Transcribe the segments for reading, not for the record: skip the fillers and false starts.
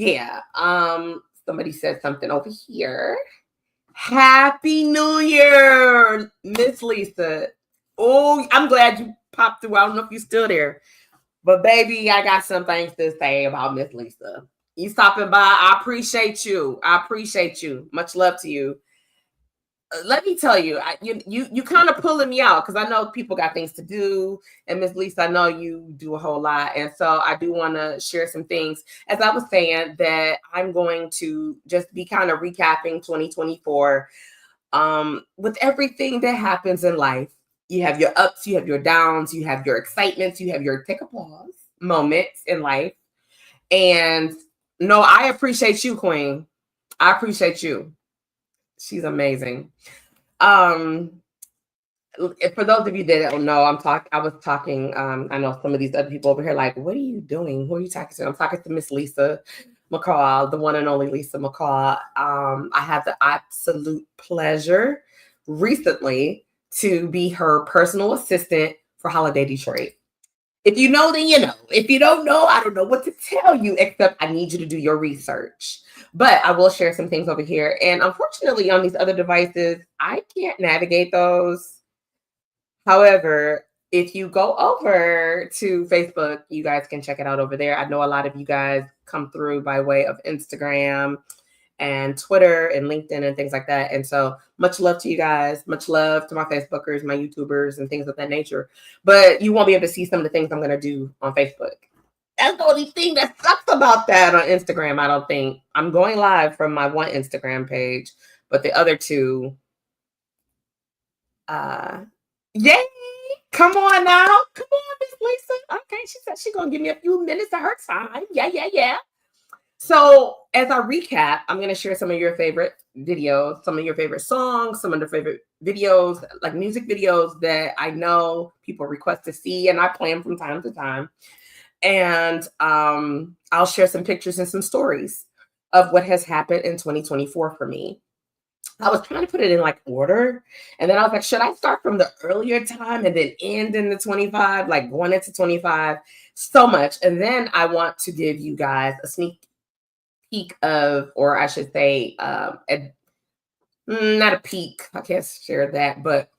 Yeah. Somebody said something over here. Happy New Year, Miss Lisa. Oh, I'm glad you popped through. I don't know if you're still there, but baby, I got some things to say about Miss Lisa. You stopping by. I appreciate you. I appreciate you. Much love to you. Let me tell you, you kind of pulling me out because I know people got things to do, and Miss Lisa, I know you do a whole lot, and so I do want to share some things. As I was saying, that I'm going to just be kind of recapping 2024, with everything that happens in life. You have your ups, you have your downs, you have your excitements, you have your take a pause moments in life, and no, I appreciate you, Queen. I appreciate you. She's amazing. Um, for those of you that don't know, I was talking. I know some of these other people over here, like, what are you doing? Who are you talking to? I'm talking to Miss Lisa McCall, the one and only Lisa McCall. I had the absolute pleasure recently to be her personal assistant for Holiday Detroit. If you know, then you know. If you don't know, I don't know what to tell you, except I need you to do your research. But I will share some things over here. And unfortunately, on these other devices, I can't navigate those. However, if you go over to Facebook, you guys can check it out over there. I know a lot of you guys come through by way of Instagram and Twitter and LinkedIn and things like that. And so much love to you guys. Much love to my Facebookers, my YouTubers, and things of that nature. But you won't be able to see some of the things I'm going to do on Facebook. That's the only thing that sucks about that on Instagram, I don't think. I'm going live from my one Instagram page, but the other two, yay! Come on now. Come on, Miss Lisa. Okay, she said she's going to give me a few minutes of her time. Yeah. So as I recap, I'm going to share some of your favorite videos, some of your favorite songs, some of the favorite videos, like music videos that I know people request to see, and I play them from time to time. And I'll share some pictures and some stories of what has happened in 2024 for me. I was trying to put it in like order. And then I was like, should I start from the earlier time and then end in the 25, like going into 25? So much. And then I want to give you guys a sneak peek of, or I should say, not a peek, I can't share that, but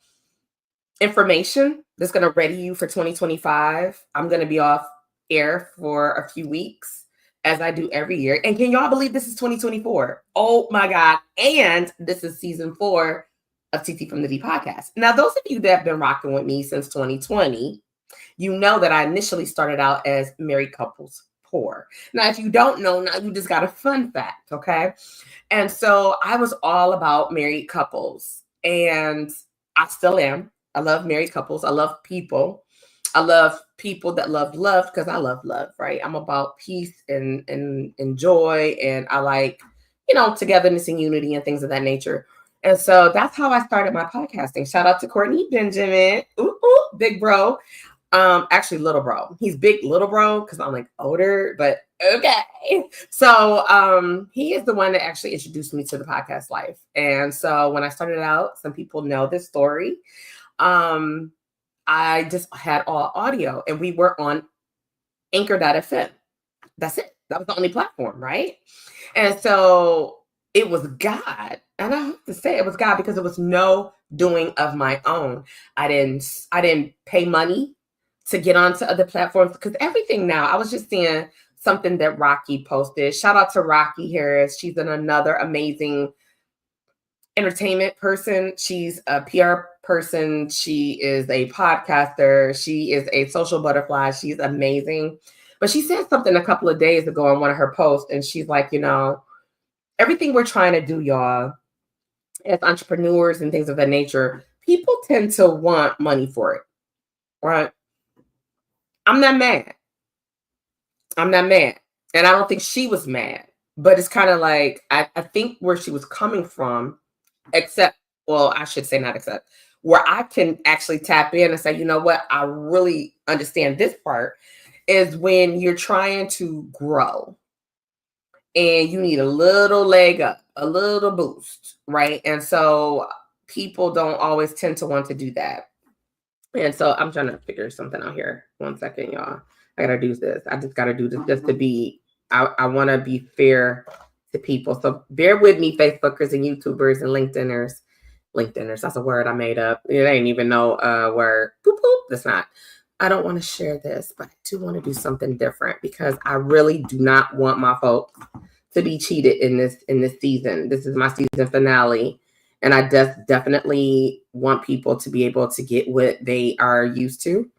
information that's going to ready you for 2025. I'm going to be off air for a few weeks, as I do every year. And can y'all believe this is 2024? Oh my God. And this is season 4 of TT from the D podcast. Now, those of you that have been rocking with me since 2020, you know that I initially started out as Married Couples Pour. Now, if you don't know, now you just got a fun fact, okay? And so I was all about married couples, and I still am. I love married couples. I love people. I love people that love love because I love love, right? I'm about peace and joy, and I like, togetherness and unity and things of that nature. And so that's how I started my podcasting. Shout out to Courtney Benjamin, big bro. Actually, little bro. He's big little bro because I'm like older, but okay. So he is the one that actually introduced me to the podcast life. And so when I started out, some people know this story. I just had all audio, and we were on Anchor.fm. That's it. That was the only platform, right? And so it was God. And I have to say it was God because it was no doing of my own. I didn't pay money to get onto other platforms because everything now, I was just seeing something that Rocky posted. Shout out to Rocky Harris. She's another amazing entertainment person. She's a PR person. She is a podcaster. She is a social butterfly. She's amazing. But she said something a couple of days ago on one of her posts, and she's like, everything we're trying to do, y'all, as entrepreneurs and things of that nature, people tend to want money for it, right? I'm not mad. And I don't think she was mad, but it's kind of like, I think where she was coming from, I should say not except, where I can actually tap in and say, you know what, I really understand this part, is when you're trying to grow and you need a little leg up, a little boost, right? And so people don't always tend to want to do that. And so I'm trying to figure something out here. 1 second, y'all. I gotta do this. I just gotta do this just to be I want to be fair to people. So bear with me, Facebookers and YouTubers and LinkedIners. LinkedIners, that's a word I made up. It ain't even no word. Boop, boop. That's not. I don't want to share this, but I do want to do something different because I really do not want my folks to be cheated in this season. This is my season finale. And I definitely want people to be able to get what they are used to.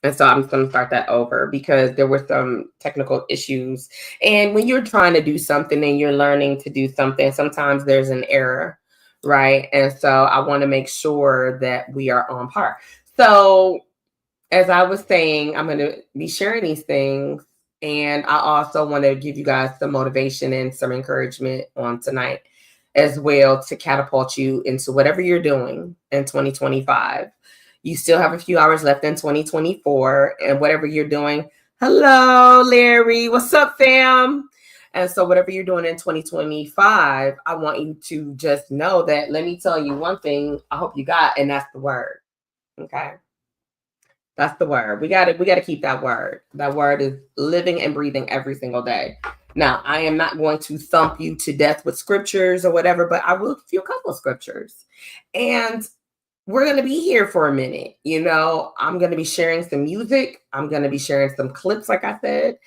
And so I'm just going to start that over because there were some technical issues. And when you're trying to do something and you're learning to do something, sometimes there's an error, right? And so I want to make sure that we are on par. So as I was saying, I'm going to be sharing these things. And I also want to give you guys some motivation and some encouragement on tonight as well to catapult you into whatever you're doing in 2025. You still have a few hours left in 2024 and whatever you're doing. Hello, Larry. What's up, fam? And so whatever you're doing in 2025, I want you to just know that, let me tell you one thing I hope you got, and that's the word. Okay. That's the word. We got to keep that word. That word is living and breathing every single day. Now, I am not going to thump you to death with scriptures or whatever, but I will give you a couple of scriptures. And we're going to be here for a minute. You know, I'm going to be sharing some music. I'm going to be sharing some clips, like I said.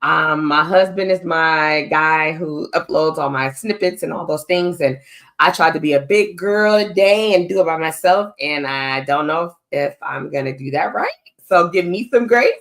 My husband is my guy who uploads all my snippets and all those things. And I tried to be a big girl today and do it by myself. And I don't know if I'm going to do that right. So give me some grace.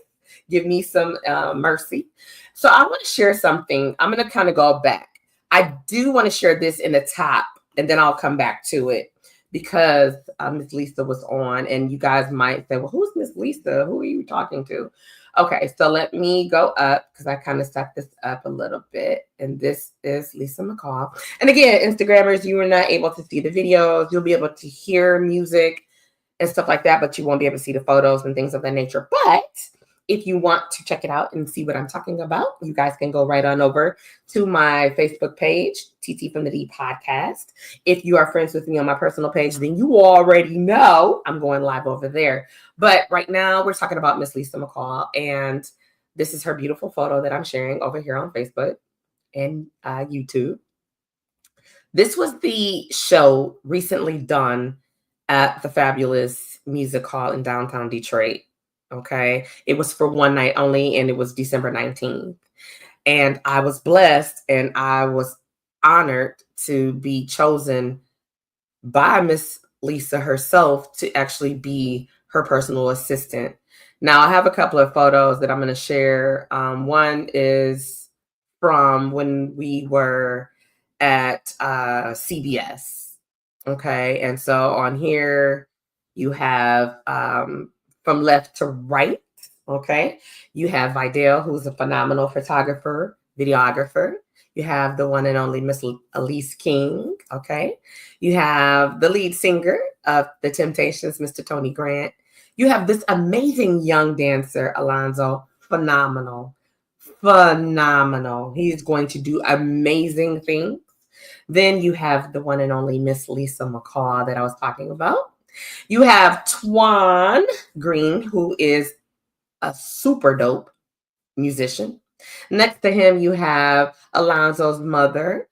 Give me some mercy. So I want to share something. I'm going to kind of go back. I do want to share this in the top, and then I'll come back to it because Miss Lisa was on, and you guys might say, well, who's Miss Lisa? Who are you talking to? Okay, so let me go up because I kind of set this up a little bit. And this is Lisa McCall. And again, Instagrammers, you are not able to see the videos. You'll be able to hear music and stuff like that, but you won't be able to see the photos and things of that nature. But if you want to check it out and see what I'm talking about, you guys can go right on over to my Facebook page, TT from the D Podcast. If you are friends with me on my personal page, then you already know I'm going live over there. But right now we're talking about Miss Lisa McCall, and this is her beautiful photo that I'm sharing over here on Facebook and YouTube. This was the show recently done at the Fabulous Music Hall in downtown Detroit. Okay. It was for one night only, and it was December 19th. And I was blessed and I was honored to be chosen by Miss Lisa herself to actually be her personal assistant. Now, I have a couple of photos that I'm going to share. One is from when we were at CBS. Okay. And so on here, you have from left to right, okay? You have Vidal, who's a phenomenal photographer, videographer. You have the one and only Miss Elise King, okay? You have the lead singer of The Temptations, Mr. Tony Grant. You have this amazing young dancer, Alonzo, phenomenal. He's going to do amazing things. Then you have the one and only Miss Lisa McCall that I was talking about. You have Twan Green, who is a super dope musician. Next to him, you have Alonzo's mother.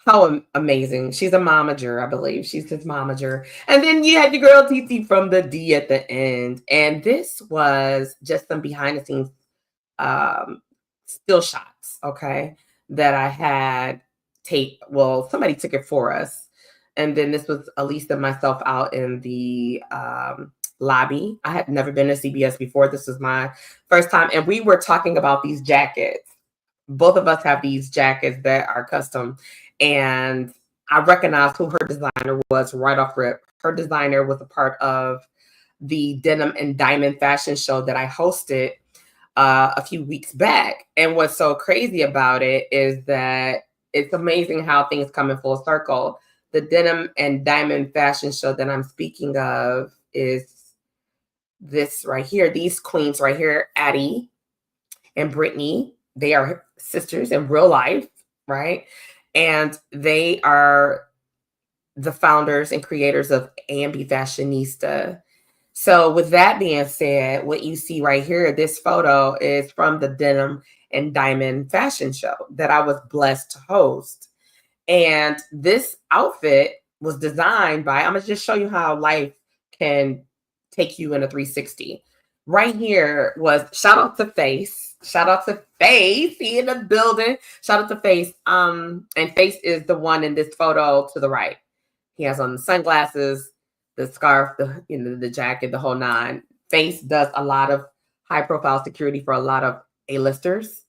How amazing. She's a momager, I believe. She's his momager. And then you had your girl TT from the D at the end. And this was just some behind the scenes still shots, okay, that I had taped. Well, somebody took it for us. And then this was Elise and myself out in the lobby. I had never been to CBS before. This was my first time. And we were talking about these jackets. Both of us have these jackets that are custom. And I recognized who her designer was right off rip. Her designer was a part of the Denim and Diamond fashion show that I hosted a few weeks back. And what's so crazy about it is that it's amazing how things come in full circle. The Denim and Diamond fashion show that I'm speaking of is this right here. These queens right here, Addie and Brittany, they are sisters in real life, right? And they are the founders and creators of A&B Fashionista. So with that being said, what you see right here, this photo is from the Denim and Diamond fashion show that I was blessed to host. And this outfit was designed by, I'm going to just show you how life can take you in a 360. Right here was shout out to Face. Shout out to Face. He in the building. Shout out to Face. And Face is the one in this photo to the right. He has on the sunglasses, the scarf, the jacket, the whole nine. Face does a lot of high profile security for a lot of A-listers.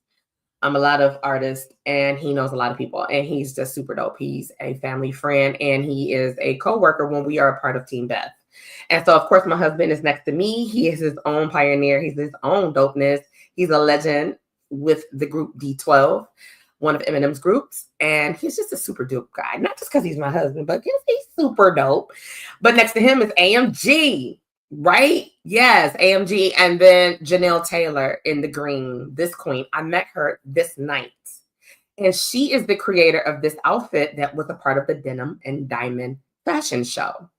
A lot of artists, and he knows a lot of people, and he's just super dope. He's a family friend, and he is a co-worker when we are a part of Team Beth. And so, of course, my husband is next to me. He is his own pioneer. He's his own dopeness. He's a legend with the group D12, one of Eminem's groups, and he's just a super dope guy. Not just because he's my husband, but because he's super dope. But next to him is AMG. Right? Yes, AMG. And then Janelle Taylor in the green, this queen. I met her this night. And she is the creator of this outfit that was a part of the Denim and Diamond fashion show.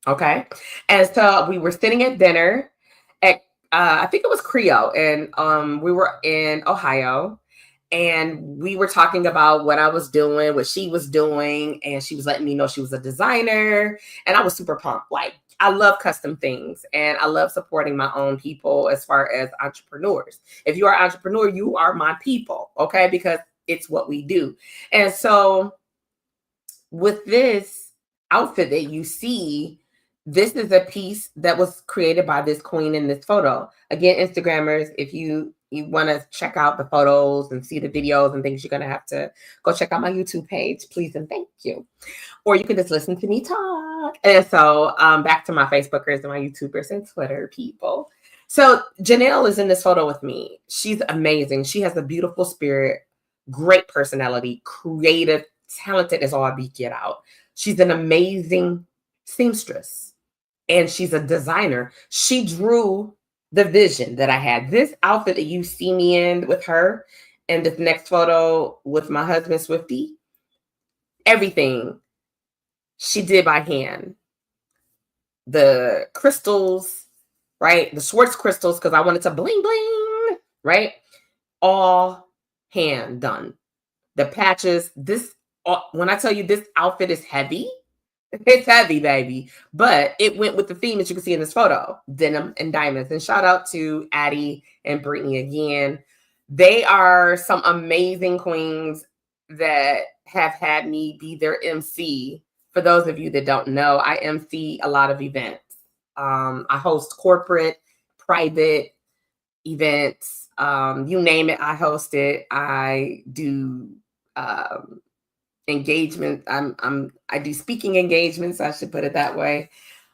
Okay. And so we were sitting at dinner at, I think it was Creole, and we were in Ohio. And we were talking about what I was doing, what she was doing. And she was letting me know she was a designer. And I was super pumped. Like, I love custom things, and I love supporting my own people as far as entrepreneurs. If you are an entrepreneur, you are my people, okay? Because it's what we do. And so with this outfit that you see, this is a piece that was created by this queen in this photo. Again, Instagrammers, if you want to check out the photos and see the videos and things, you're going to have to go check out my YouTube page, please and thank you. Or you can just listen to me talk. And so back to my Facebookers and my YouTubers and Twitter people. So Janelle is in this photo with me. She's amazing. She has a beautiful spirit, great personality, creative, talented as all be get out. She's an amazing seamstress, and she's a designer. She drew the vision that I had. This outfit that you see me in with her, and this next photo with my husband, Swifty, everything she did by hand. The crystals, right? The Schwartz crystals, because I wanted to bling bling, right? All hand done. The patches, when I tell you this outfit is heavy, it's heavy, baby. But it went with the theme that you can see in this photo, denim and diamonds. And shout out to Addie and Brittany again. They are some amazing queens that have had me be their MC. For those of you that don't know, I MC a lot of events. I host corporate, private events. You name it, I host it. I do engagement. I do speaking engagements, I should put it that way.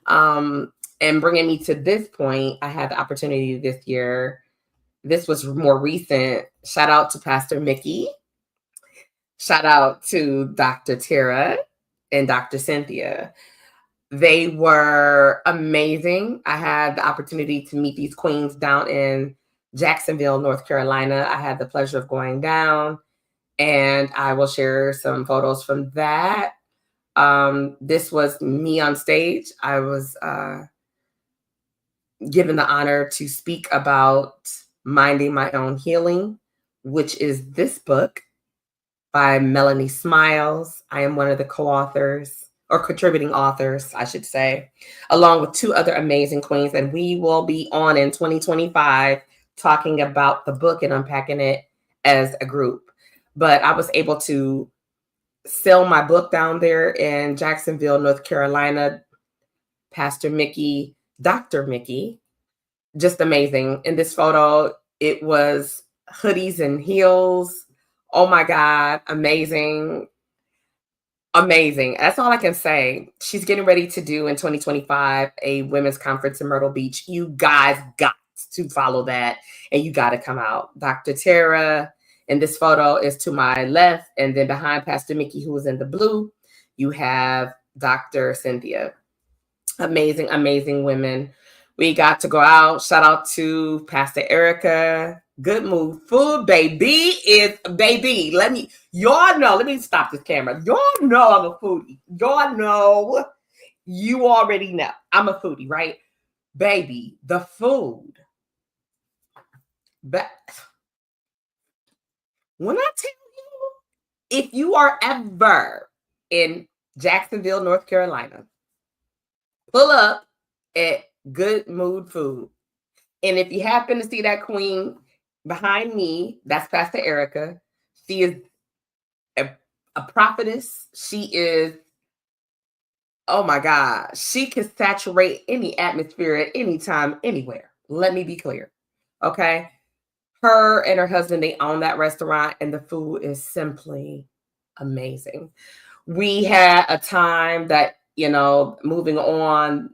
And bringing me to this point, I had the opportunity this year. This was more recent. Shout out to Pastor Mickey. Shout out to Dr. Tara and Dr. Cynthia. They were amazing. I had the opportunity to meet these queens down in Jacksonville, North Carolina. I had the pleasure of going down, and I will share some photos from that. This was me on stage. I was given the honor to speak about Minding My Own Healing, which is this book by Melanie Smiles. I am one of the co-authors, or contributing authors, I should say, along with two other amazing queens. And we will be on in 2025 talking about the book and unpacking it as a group. But I was able to sell my book down there in Jacksonville, North Carolina. Pastor Mickey, Dr. Mickey, just amazing. In this photo, it was hoodies and heels. Oh my God, amazing. Amazing. That's all I can say. She's getting ready to do in 2025 a women's conference in Myrtle Beach. You guys got to follow that, and you got to come out. Dr. Tara in this photo is to my left, and then behind Pastor Mickey, who is in the blue, you have Dr. Cynthia. Amazing, amazing women. We got to go out. Shout out to Pastor Erica. Good Mood Food, baby, is baby. Y'all know, let me stop this camera. Y'all know I'm a foodie. Y'all know, you already know I'm a foodie, right? Baby, the food. When I tell you, if you are ever in Jacksonville, North Carolina, pull up at Good Mood Food. And if you happen to see that queen behind me, that's Pastor Erica. She is a prophetess. She is, oh my God, she can saturate any atmosphere at any time, anywhere. Let me be clear. Okay. Her and her husband, they own that restaurant, and the food is simply amazing. We had a time that, moving on,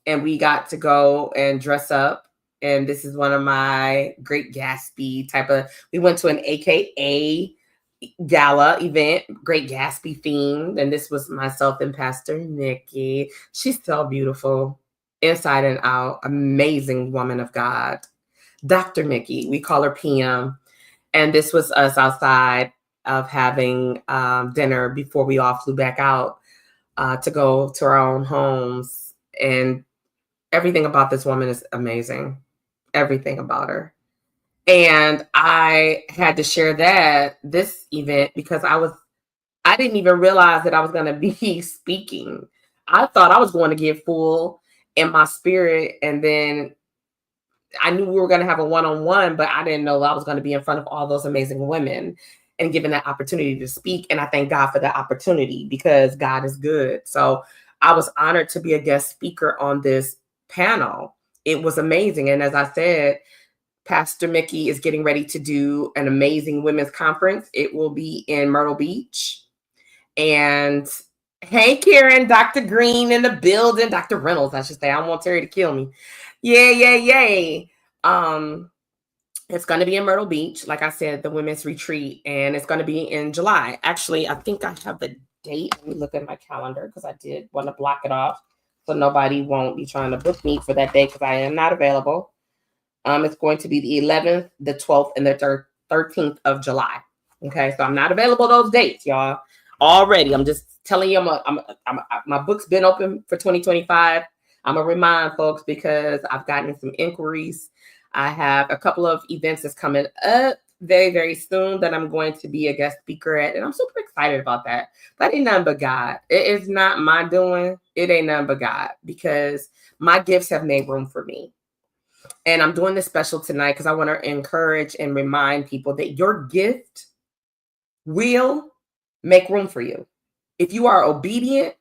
and we got to go and dress up. And this is one of my Great Gatsby we went to an AKA gala event, Great Gatsby themed. And this was myself and Pastor Nikki. She's so beautiful inside and out. Amazing woman of God. Dr. Nikki, we call her PM. And this was us outside of having dinner before we all flew back out to go to our own homes. And everything about this woman is amazing. Everything about her. And I had to share this event, because I didn't even realize that I was going to be speaking. I thought I was going to get full in my spirit. And then I knew we were going to have a one-on-one, but I didn't know I was going to be in front of all those amazing women and given that opportunity to speak. And I thank God for that opportunity, because God is good. So I was honored to be a guest speaker on this panel. It was amazing. And as I said, Pastor Mickey is getting ready to do an amazing women's conference. It will be in Myrtle Beach. And hey, Karen, Dr. Green in the building, Dr. Reynolds, I should say. I don't want Terry to kill me. Yay. It's going to be in Myrtle Beach, like I said, the women's retreat, and it's going to be in July. Actually, I think I have the date. Let me look at my calendar, because I did want to block it off so nobody won't be trying to book me for that day, because I am not available. It's going to be the 11th, the 12th, and the 13th of July. Okay, so I'm not available those dates, y'all. Already, I'm just telling you, my book's been open for 2025. I'm going to remind folks, because I've gotten some inquiries. I have a couple of events that's coming up very, very soon that I'm going to be a guest speaker at. And I'm super excited about that. That ain't nothing but God. It is not my doing. It ain't nothing but God, because my gifts have made room for me. And I'm doing this special tonight because I want to encourage and remind people that your gift will make room for you. If you are obedient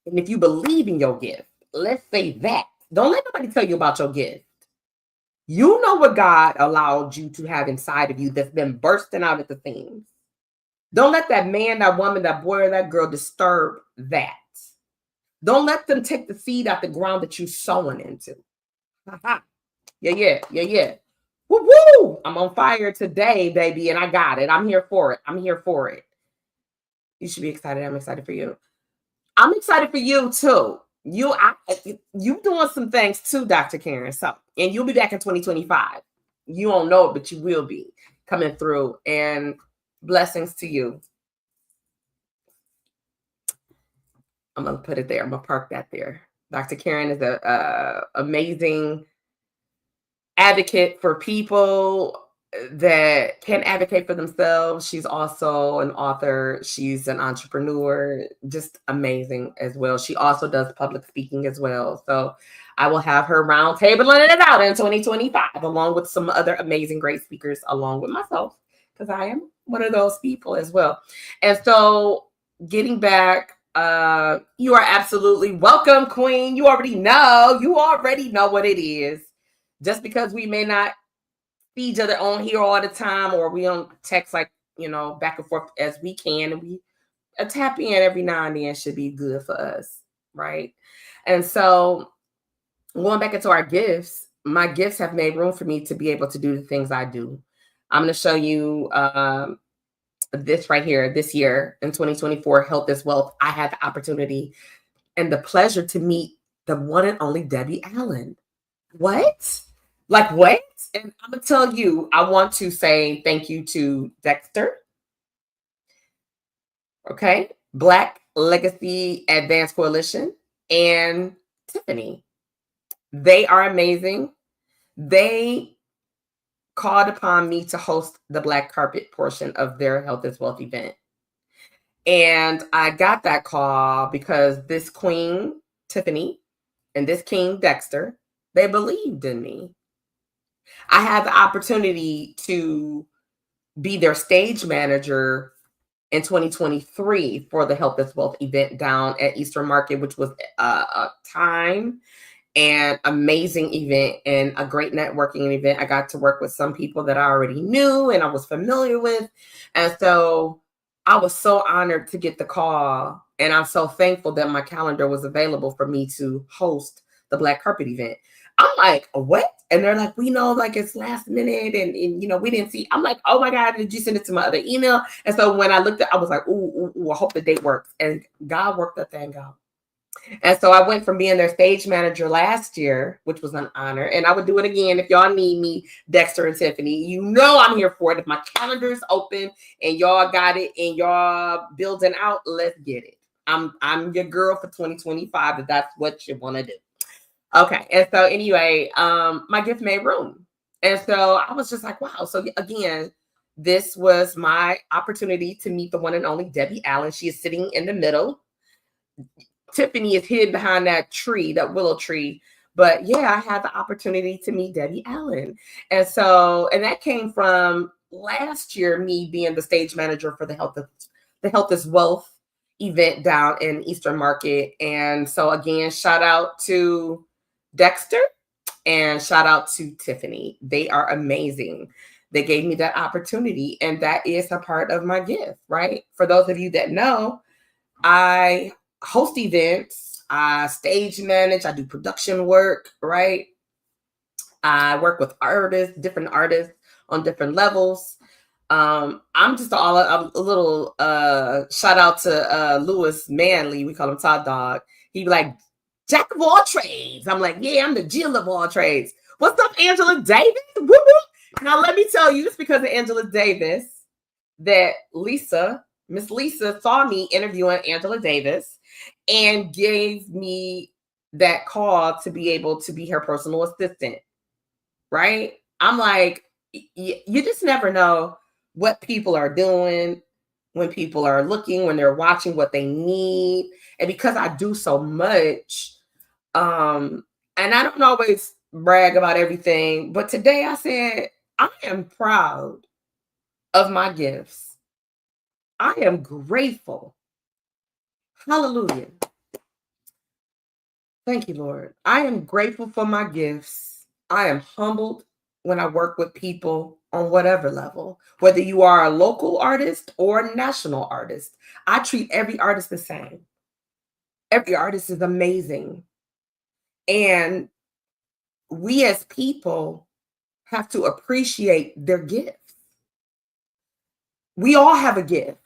and if you believe in your gift, let's say that. Don't let nobody tell you about your gift. You know what God allowed you to have inside of you that's been bursting out at the seams. Don't let that man, that woman, that boy, or that girl disturb that. Don't let them take the seed out the ground that you're sowing into. Yeah. Woo! I'm on fire today, baby, and I got it. I'm here for it. You should be excited. I'm excited for you. I'm excited for you too. You doing some things too, Dr. Karen. So, and you'll be back in 2025. You don't know it, but you will be coming through. And blessings to you. I'm gonna put it there. I'm gonna park that there. Dr. Karen is a amazing advocate for people that can advocate for themselves. She's also an author. She's an entrepreneur, just amazing as well. She also does public speaking as well. So I will have her round tabling it out in 2025, along with some other amazing, great speakers, along with myself, because I am one of those people as well. And so getting back, you are absolutely welcome, Queen. You already know what it is. Just because we may not see each other on here all the time, or we don't text back and forth as we can, and we tap in every now and then should be good for us, right? And so going back into our gifts, my gifts have made room for me to be able to do the things I do. I'm going to show you this right here. This year in 2024, Health is Wealth, I had the opportunity and the pleasure to meet the one and only Debbie Allen. What? Like what? And I'm going to tell you, I want to say thank you to Dexter. Okay. Black Legacy Advanced Coalition and Tiffany. They are amazing. They called upon me to host the black carpet portion of their Health is Wealth event. And I got that call because this queen, Tiffany, and this king, Dexter, they believed in me. I had the opportunity to be their stage manager in 2023 for the Health is Wealth event down at Eastern Market, which was a time and amazing event and a great networking event. I got to work with some people that I already knew and I was familiar with. And so I was so honored to get the call. And I'm so thankful that my calendar was available for me to host the Black Carpet event. I'm like, what? And they're like, we know, like, it's last minute and you know, we didn't see. I'm like, oh my God, did you send it to my other email? And so when I looked at, I was like, ooh, I hope the date works. And God worked that thing out. And so I went from being their stage manager last year, which was an honor. And I would do it again if y'all need me, Dexter and Tiffany. You know I'm here for it. If my calendar is open and y'all got it and y'all building out, let's get it. I'm your girl for 2025 if that's what you want to do. Okay. And so anyway, my gift made room. And so I was just like, wow. So again, this was my opportunity to meet the one and only Debbie Allen. She is sitting in the middle. Tiffany is hid behind that tree, that willow tree. But yeah, I had the opportunity to meet Debbie Allen. And so, and that came from last year, me being the stage manager for the Health is Wealth event down in Eastern Market. And so again, shout out to Dexter and shout out to Tiffany. They are amazing. They gave me that opportunity, and that is a part of my gift, right? For those of you that know, I host events, I stage manage, I do production work, right? I work with artists, different artists on different levels. I'm just a little shout out to Lewis Manley. We call him Todd Dog. He be like, jack of all trades. I'm like, yeah, I'm the Jill of all trades. What's up, Angela Davis? Woo woo. Now let me tell you, it's because of Angela Davis that Miss Lisa saw me interviewing Angela Davis and gave me that call to be able to be her personal assistant, right? I'm like, you just never know what people are doing, when people are looking, when they're watching, what they need. And because I do so much, and I don't always brag about everything, but today I said, I am proud of my gifts. I am grateful. Hallelujah. Thank you, Lord. I am grateful for my gifts. I am humbled when I work with people on whatever level, whether you are a local artist or a national artist. I treat every artist the same. Every artist is amazing. And we as people have to appreciate their gifts. We all have a gift.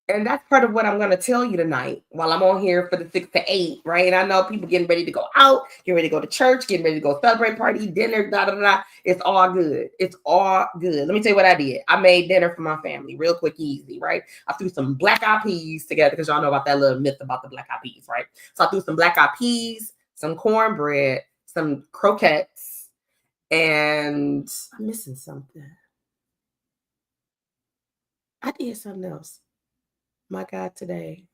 And that's part of what I'm going to tell you tonight while I'm on here for the 6 to 8, right? And I know people getting ready to go out, getting ready to go to church, getting ready to go celebrate, party, dinner, da. It's all good. It's all good. Let me tell you what I did. I made dinner for my family real quick, easy, right? I threw some black eyed peas together because y'all know about that little myth about the black eyed peas, right? So I threw some black eyed peas, some cornbread, some croquettes, and I'm missing something. I did something else. My God, today.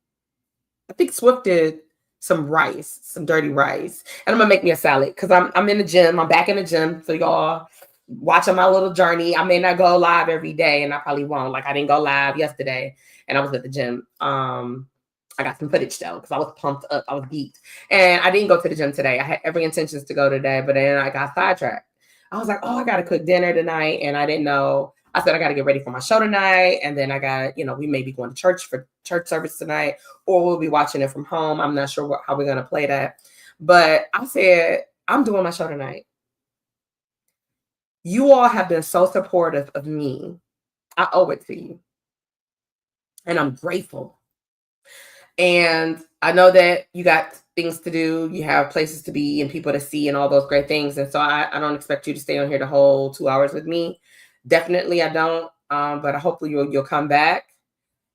I think Swift did some rice, some dirty rice. And I'm gonna make me a salad because I'm in the gym. I'm back in the gym. So y'all watching my little journey. I may not go live every day, and I probably won't. Like I didn't go live yesterday and I was at the gym. I got some footage though, because I was pumped up. I was geeked. And I didn't go to the gym today. I had every intentions to go today, but then I got sidetracked. I was like, oh, I gotta cook dinner tonight, and I didn't know. I said, I got to get ready for my show tonight. And then I got, we may be going to church for church service tonight, or we'll be watching it from home. I'm not sure how we're going to play that. But I said, I'm doing my show tonight. You all have been so supportive of me. I owe it to you. And I'm grateful. And I know that you got things to do. You have places to be and people to see and all those great things. And so I don't expect you to stay on here the whole 2 hours with me. Definitely I don't, but hopefully you'll come back.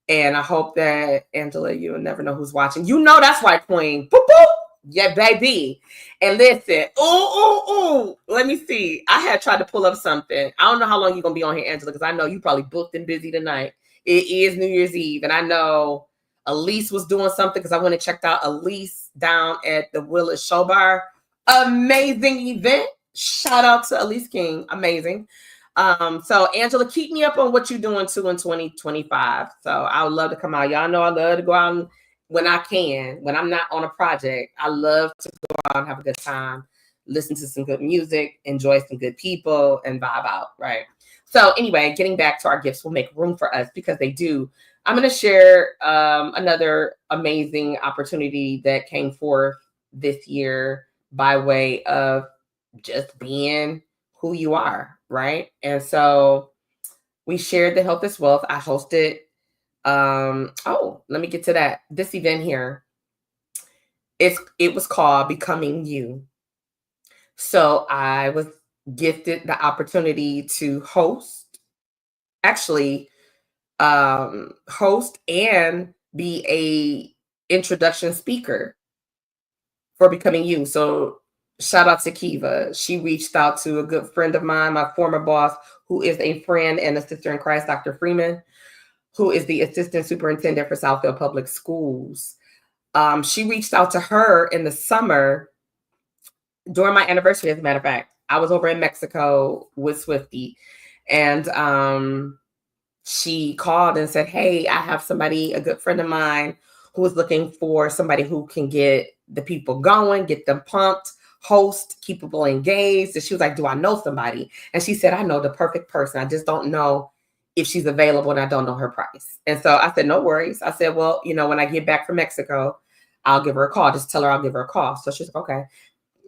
And I hope that, Angela, you'll never know who's watching. You know that's right, Queen. Boop, boop. Yeah, baby. And listen, ooh. Let me see. I had tried to pull up something. I don't know how long you're gonna be on here, Angela, because I know you probably booked and busy tonight. It is New Year's Eve, and I know Elise was doing something because I went and checked out Elise down at the Willis Show Bar. Amazing event. Shout out to Elise King. Amazing. So Angela, keep me up on what you're doing too in 2025. So I would love to come out. Y'all know I love to go out and, when I can, when I'm not on a project, I love to go out and have a good time, listen to some good music, enjoy some good people, and vibe out, right? So anyway, getting back to our gifts will make room for us because they do. I'm going to share another amazing opportunity that came forth this year by way of just being who you are, right? And so we shared the Health is Wealth. I hosted let me get to that. This event here, it was called Becoming You. So I was gifted the opportunity to host and be a introduction speaker for Becoming You. So shout out to Kiva. She reached out to a good friend of mine, my former boss, who is a friend and a sister in Christ, Dr. Freeman, who is the assistant superintendent for Southfield Public Schools. She reached out to her in the summer during my anniversary, as a matter of fact. I was over in Mexico with Swifty, and she called and said, hey, I have somebody, a good friend of mine, who is looking for somebody who can get the people going, get them pumped, host, keep people engaged. And she was like, do I know somebody? And she said, I know the perfect person. I just don't know if she's available and I don't know her price. And so I said, no worries. I said, well, when I get back from Mexico, I'll give her a call. Just tell her I'll give her a call. So she's like, okay.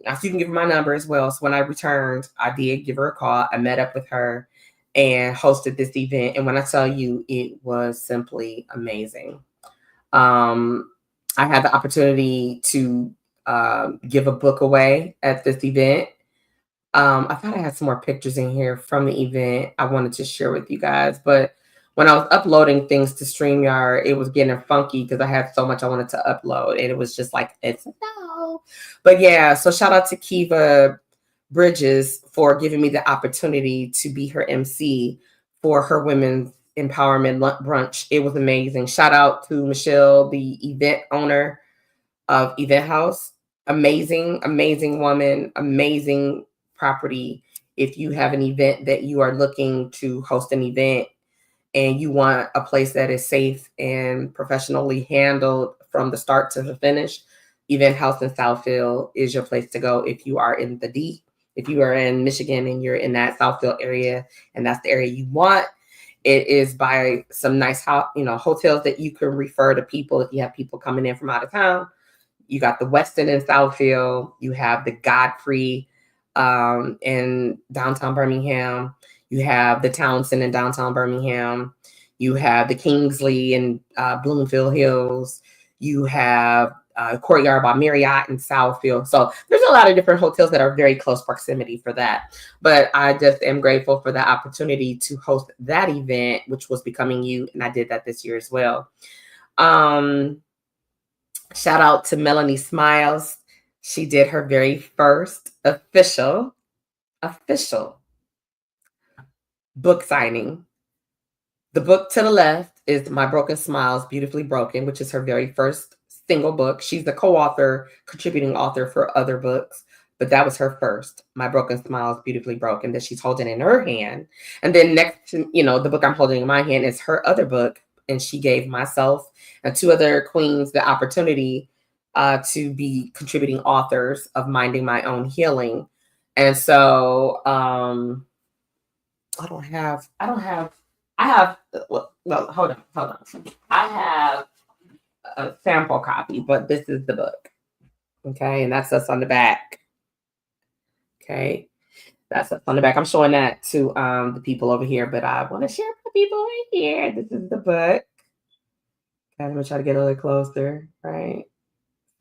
So you can give her my number as well. So when I returned, I did give her a call. I met up with her and hosted this event. And when I tell you, it was simply amazing. I had the opportunity to give a book away at this event. I thought I had some more pictures in here from the event I wanted to share with you guys. But when I was uploading things to StreamYard, it was getting funky because I had so much I wanted to upload. And it was just like, it's no. But yeah, so shout out to Kiva Bridges for giving me the opportunity to be her MC for her Women's Empowerment Brunch. It was amazing. Shout out to Michelle, the event owner of Event House. Amazing, amazing woman, amazing property. If you have an event that you are looking to host an event and you want a place that is safe and professionally handled from the start to the finish, Event House in Southfield is your place to go. If you are in the D, if you are in Michigan and you're in that Southfield area and that's the area you want, it is by some nice hotels that you can refer to people if you have people coming in from out of town. You got the Westin in Southfield. You have the Godfrey in downtown Birmingham. You have the Townsend in downtown Birmingham. You have the Kingsley in Bloomfield Hills. You have Courtyard by Marriott in Southfield. So there's a lot of different hotels that are very close proximity for that. But I just am grateful for the opportunity to host that event, which was Becoming You. And I did that this year as well. Shout out to Melanie Smiles. She did her very first official book signing. The book to the left is My Broken Smiles, Beautifully Broken, which is her very first single book. She's the co-author, contributing author for other books, but that was her first, My Broken Smiles, Beautifully Broken, that she's holding in her hand. And then next to, the book I'm holding in my hand is her other book, and she gave myself and two other queens the opportunity to be contributing authors of Minding My Own Healing. And so I have, well, hold on. I have a sample copy, but this is the book. Okay. And that's us on the back. Okay. That's us on the back. I'm showing that to the people over here, but I want to share with the people right here. This is the book. Okay, I'm going to try to get a little closer, right?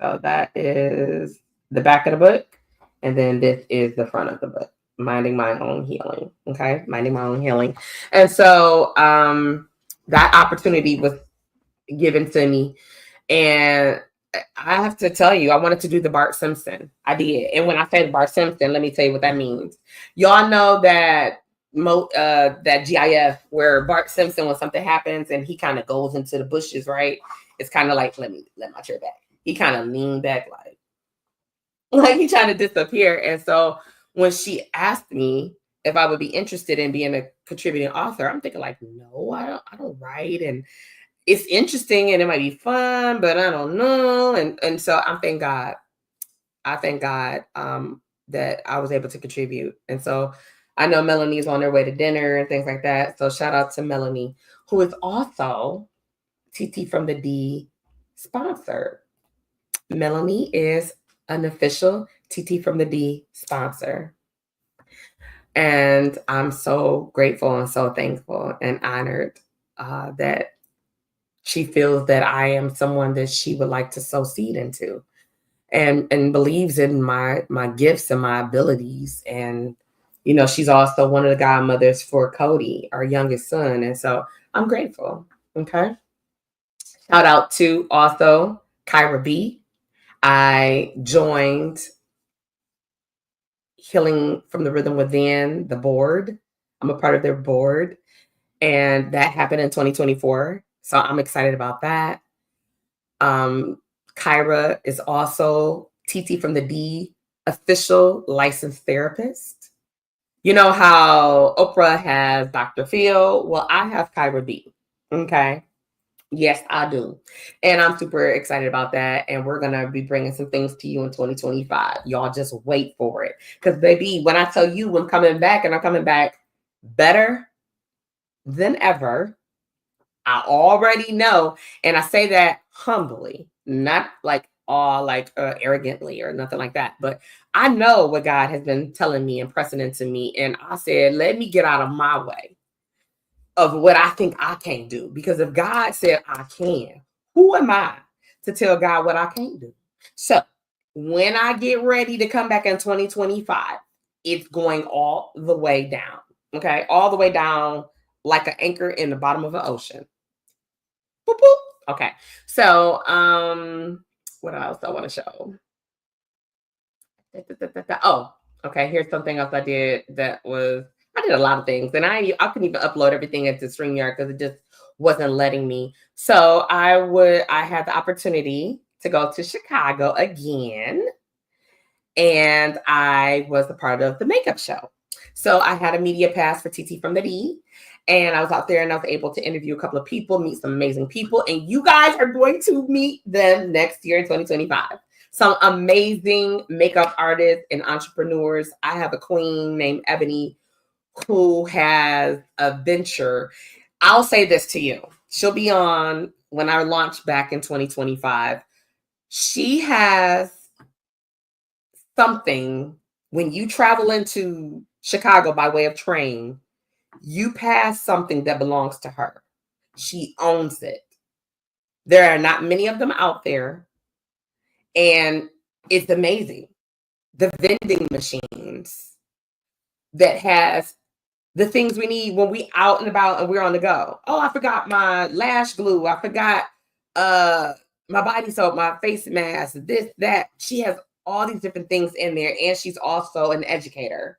So that is the back of the book. And then this is the front of the book, Minding My Own Healing. Okay, Minding My Own Healing. And so that opportunity was given to me. And I have to tell you, I wanted to do the Bart Simpson. I did. And when I say Bart Simpson, let me tell you what that means. Y'all know that that GIF where Bart Simpson, when something happens and he kind of goes into the bushes, right? It's kind of like, let my chair back. He kind of leaned back like he trying to disappear. And so when she asked me if I would be interested in being a contributing author, I'm thinking like, no, I don't write, and it's interesting and it might be fun, but I don't know. And so I thank God that I was able to contribute. And so I know Melanie's on her way to dinner and things like that. So shout out to Melanie, who is also TT from the D sponsor. Melanie is an official TT from the D sponsor. And I'm so grateful and so thankful and honored that she feels that I am someone that she would like to sow seed into, and believes in my gifts and my abilities. And, you know, she's also one of the godmothers for Cody, our youngest son. And so I'm grateful. Okay. Shout out to also Kyra B. I joined Healing from the Rhythm Within, the board. I'm a part of their board. And that happened in 2024. So I'm excited about that. Kyra is also TT from the D, official licensed therapist. You know how Oprah has Dr. Phil? Well, I have Kyra B. Okay. Yes, I do. And I'm super excited about that. And we're going to be bringing some things to you in 2025. Y'all just wait for it. Because, baby, when I tell you I'm coming back, and I'm coming back better than ever, I already know. And I say that humbly, not like arrogantly or nothing like that. But I know what God has been telling me and pressing into me. And I said, let me get out of my way of what I think I can't do. Because if God said I can, who am I to tell God what I can't do? So when I get ready to come back in 2025, it's going all the way down. Okay. All the way down like an anchor in the bottom of an ocean. Boop, boop. Okay. So what else I want to show? Oh, okay. Here's something else I did that was, I did a lot of things, and I couldn't even upload everything into StreamYard because it just wasn't letting me. So I had the opportunity to go to Chicago again, and I was a part of the makeup show. So I had a media pass for TT from the D, and I was out there and I was able to interview a couple of people, meet some amazing people, and you guys are going to meet them next year in 2025. Some amazing makeup artists and entrepreneurs. I have a queen named Ebony who has a venture. I'll say this to you. She'll be on when I launch back in 2025. She has something. When you travel into Chicago by way of train, you pass something that belongs to her. She owns it. There are not many of them out there, and it's amazing. The vending machines that has the things we need when we out and about and we're on the go. Oh, I forgot my lash glue. I forgot my body soap, my face mask, this, that. She has all these different things in there. And she's also an educator,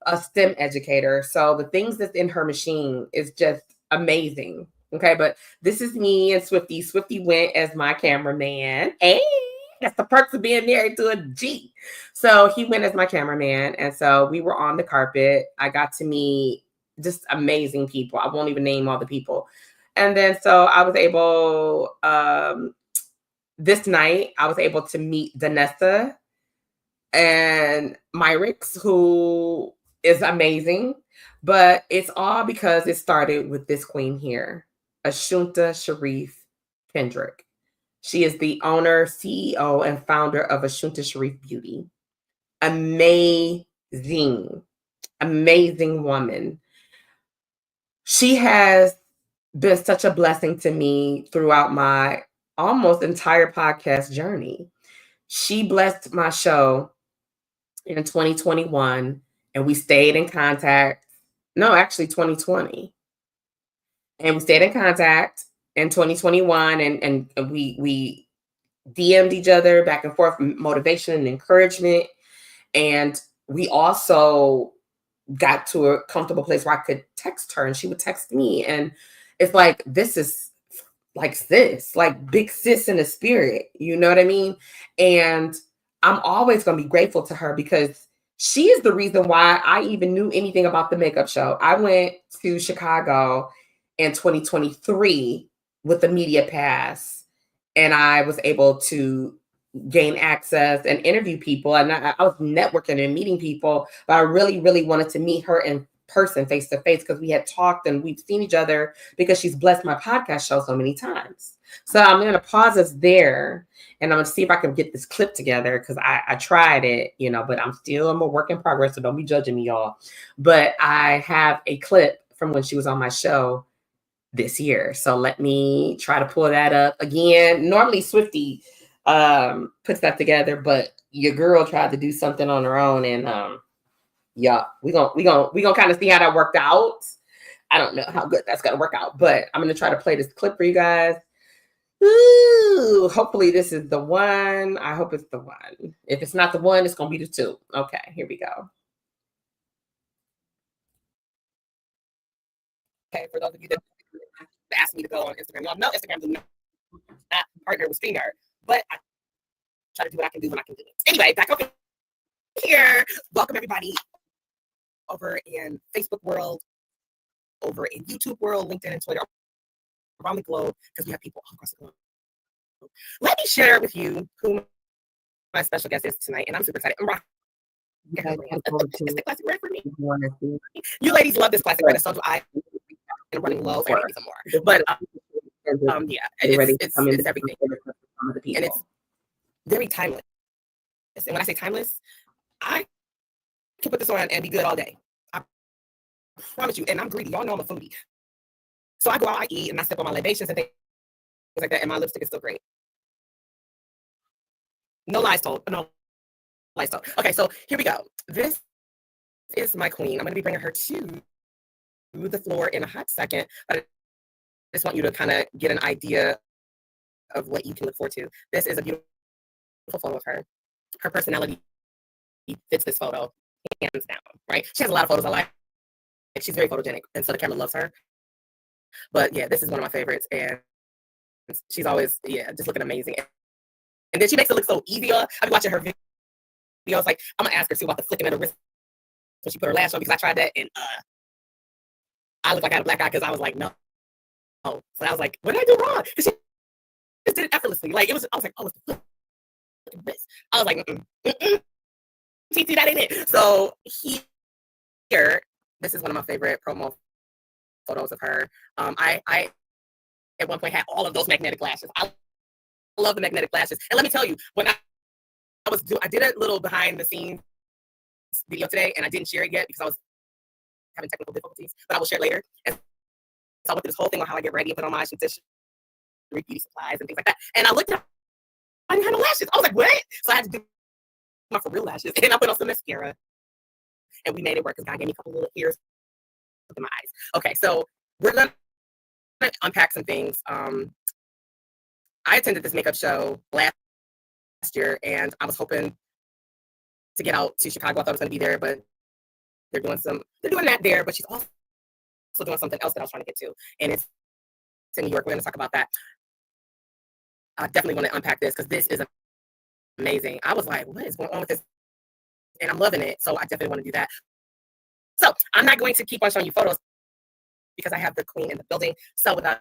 a STEM educator. So the things that's in her machine is just amazing. Okay, but this is me and Swifty. Swifty went as my cameraman. Hey, that's the perks of being married to a G. So he went as my cameraman. And so we were on the carpet. I got to meet just amazing people. I won't even name all the people. And then so I was able, this night, I was able to meet Danessa and Myrix, who is amazing. But it's all because it started with this queen here, Ashunta Sharif Kendrick. She is the owner, CEO, and founder of Ashunta Sharif Beauty. Amazing, amazing woman. She has been such a blessing to me throughout my almost entire podcast journey. She blessed my show in 2021, and we stayed in contact. No, actually 2020. And we stayed in contact in 2021, and we DM'd each other back and forth, motivation and encouragement. And we also got to a comfortable place where I could text her and she would text me. And it's like, this is like sis, like big sis in the spirit. You know what I mean? And I'm always going to be grateful to her because she is the reason why I even knew anything about the makeup show. I went to Chicago in 2023 with the media pass, and I was able to gain access and interview people. And I was networking and meeting people, but I really, really wanted to meet her in person, face to face, because we had talked and we've seen each other because she's blessed my podcast show so many times. So I'm going to pause us there and I'm going to see if I can get this clip together because I tried it, you know, but I'm a work in progress. So don't be judging me, y'all. But I have a clip from when she was on my show this year. So let me try to pull that up again. Normally Swifty puts that together, but your girl tried to do something on her own, and yeah, we gonna kind of see how that worked out. I don't know how good that's gonna work out, but I'm gonna try to play this clip for you guys. Ooh, hopefully this is the one. I hope it's the one. If it's not the one, it's gonna be the two. Okay, here we go. Okay, for those of you that asked me to go on Instagram, y'all know Instagram does not partner with StreamYard, but I try to do what I can do when I can do it. Anyway, back over here. Welcome everybody over in Facebook world, over in YouTube world, LinkedIn and Twitter, around the globe, because we have people all across the globe. Let me share with you who my special guest is tonight, and I'm super excited. It's the classic red for me. You ladies love this classic red, and so do I. And running low, so I need some more. But yeah, it's everything, and it's very timeless. And when I say timeless, I can put this on and be good all day. I promise you. And I'm greedy. Y'all know I'm a foodie. So I go out, I eat, and I sip on my libations and things like that, and my lipstick is still great. No lies told. No lies told. Okay, so here we go. This is my queen. I'm going to be bringing her to the floor in a hot second, but I just want you to kind of get an idea of what you can look forward to. This is a beautiful photo of her. Her personality fits this photo hands down, right? She has a lot of photos I like. She's very photogenic, and so the camera loves her. But yeah, this is one of my favorites, and she's always, just looking amazing. And then she makes it look so easy. I've been watching her videos. Like, I'm gonna ask her too about the flicking of her wrist when she put her lash on, because I tried that, and I looked like I had a black eye because I was like, no. So I was like, what did I do wrong? Because she just did it effortlessly. Like, I was like, oh, it's the flick of this. I was like, TT, that ain't it. So here, this is one of my favorite promo photos of her. I at one point had all of those magnetic lashes. I love the magnetic lashes. And let me tell you, when I did a little behind the scenes video today, and I didn't share it yet because I was having technical difficulties, but I will share it later. And so I went through this whole thing on how I get ready and put on my transition, beauty supplies and things like that. And I looked at, I didn't have no lashes. I was like, what? So I had to do my for real lashes, and I put on some mascara, and we made it work because God gave me a couple little ears in my eyes. Okay, so we're gonna unpack some things. I attended this makeup show last year, and I was hoping to get out to Chicago. I thought I was going to be there, but they're doing that there. But she's also doing something else that I was trying to get to, and it's in New York. We're going to talk about that. I definitely want to unpack this because this is amazing. I was like, what is going on with this? And I'm loving it, so I definitely want to do that. So I'm not going to keep on showing you photos because I have the queen in the building. So without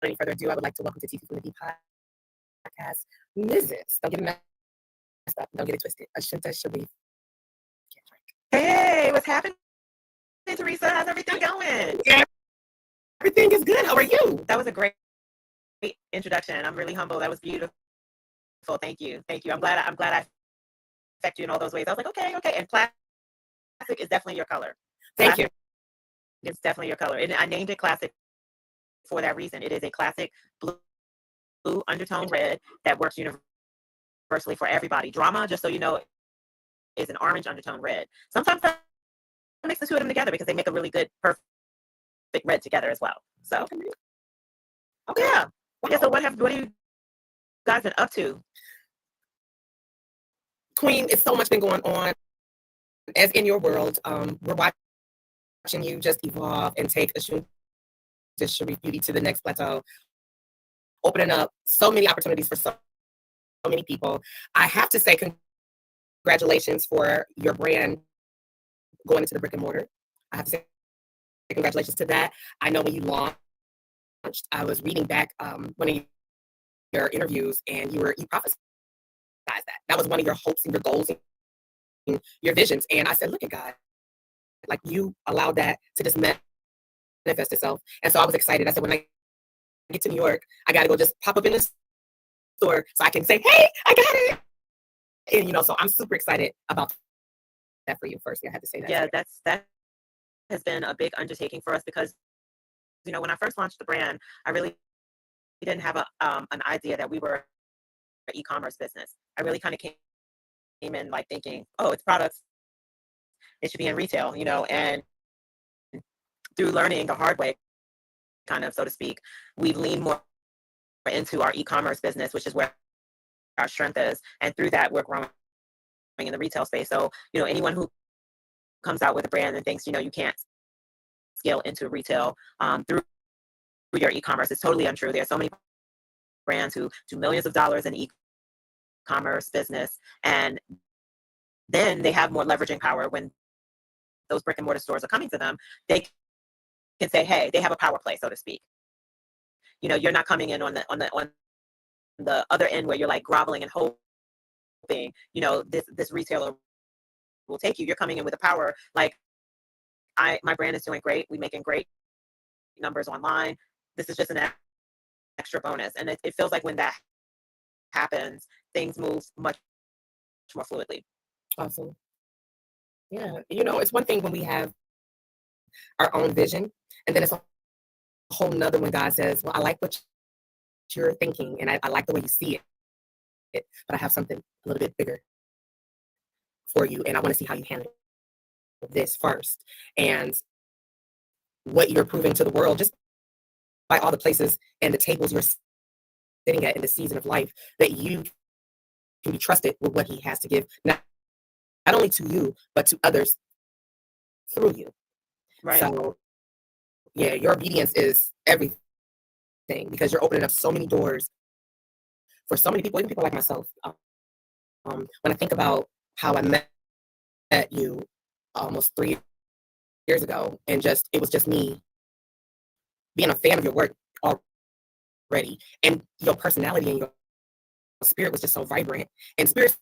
any further ado, I would like to welcome to TT from the D podcast, Mrs. Don't get it messed up. Don't get it twisted. Ashinta Sharif. Hey, what's happening, Teresa? How's everything going? Yeah, everything is good. How are you? That was a great introduction. I'm really humble. That was beautiful. Thank you. I'm glad I affect you in all those ways. I was like, okay. And classic is definitely your color. Thank you. It's definitely your color. And I named it classic for that reason. It is a classic blue undertone red that works universally for everybody. Drama, just so you know, is an orange undertone red. Sometimes I mix the two of them together because they make a really good, perfect red together as well. So, okay. Yeah. So what are you guys been up to? Queen, it's so much been going on as in your world. We're watching you just evolve and take Assume Sharif Beauty to the next plateau, opening up so many opportunities for so many people. I have to say congratulations for your brand going into the brick and mortar. I have to say congratulations to that. I know when you launched, I was reading back one of your interviews, and you prophesied that. That was one of your hopes and your goals and your visions. And I said, look at God. Like, you allowed that to just manifest itself. And so I was excited. I said, when I get to New York, I got to go just pop up in the store so I can say, hey, I got it. And, so I'm super excited about that for you. First, I had to say that. Yeah, that has been a big undertaking for us because, when I first launched the brand, I really didn't have an idea that we were an e-commerce business. I really kind of came in like thinking, oh, it's products, it should be in retail, and through learning the hard way, kind of, so to speak, we've leaned more into our e-commerce business, which is where our strength is. And through that, we're growing in the retail space. So, anyone who comes out with a brand and thinks, you can't scale into retail through your e-commerce, it's totally untrue. There are so many brands who do millions of dollars in e-commerce business, and then they have more leveraging power when those brick and mortar stores are coming to them. They can say, hey, they have a power play, so to speak. You're not coming in on the other end where you're like groveling and hoping, this retailer will take you. You're coming in with a power. Like, my brand is doing great. We're making great numbers online. This is just an extra bonus. And it feels like when that happens, things move much more fluidly. Awesome. Yeah. It's one thing when we have our own vision, and then it's a whole nother when God says, well, I like what you're thinking, and I like the way you see it, but I have something a little bit bigger for you, and I want to see how you handle this first. And what you're proving to the world, just by all the places and the tables you're sitting at in the season of life, that you can be trusted with what he has to give, not only to you, but to others through you. Right. So, yeah, your obedience is everything, because you're opening up so many doors for so many people, even people like myself. When I think about how I met you almost 3 years ago, and it was just me being a fan of your work already, and your personality and your spirit was just so vibrant, and spirit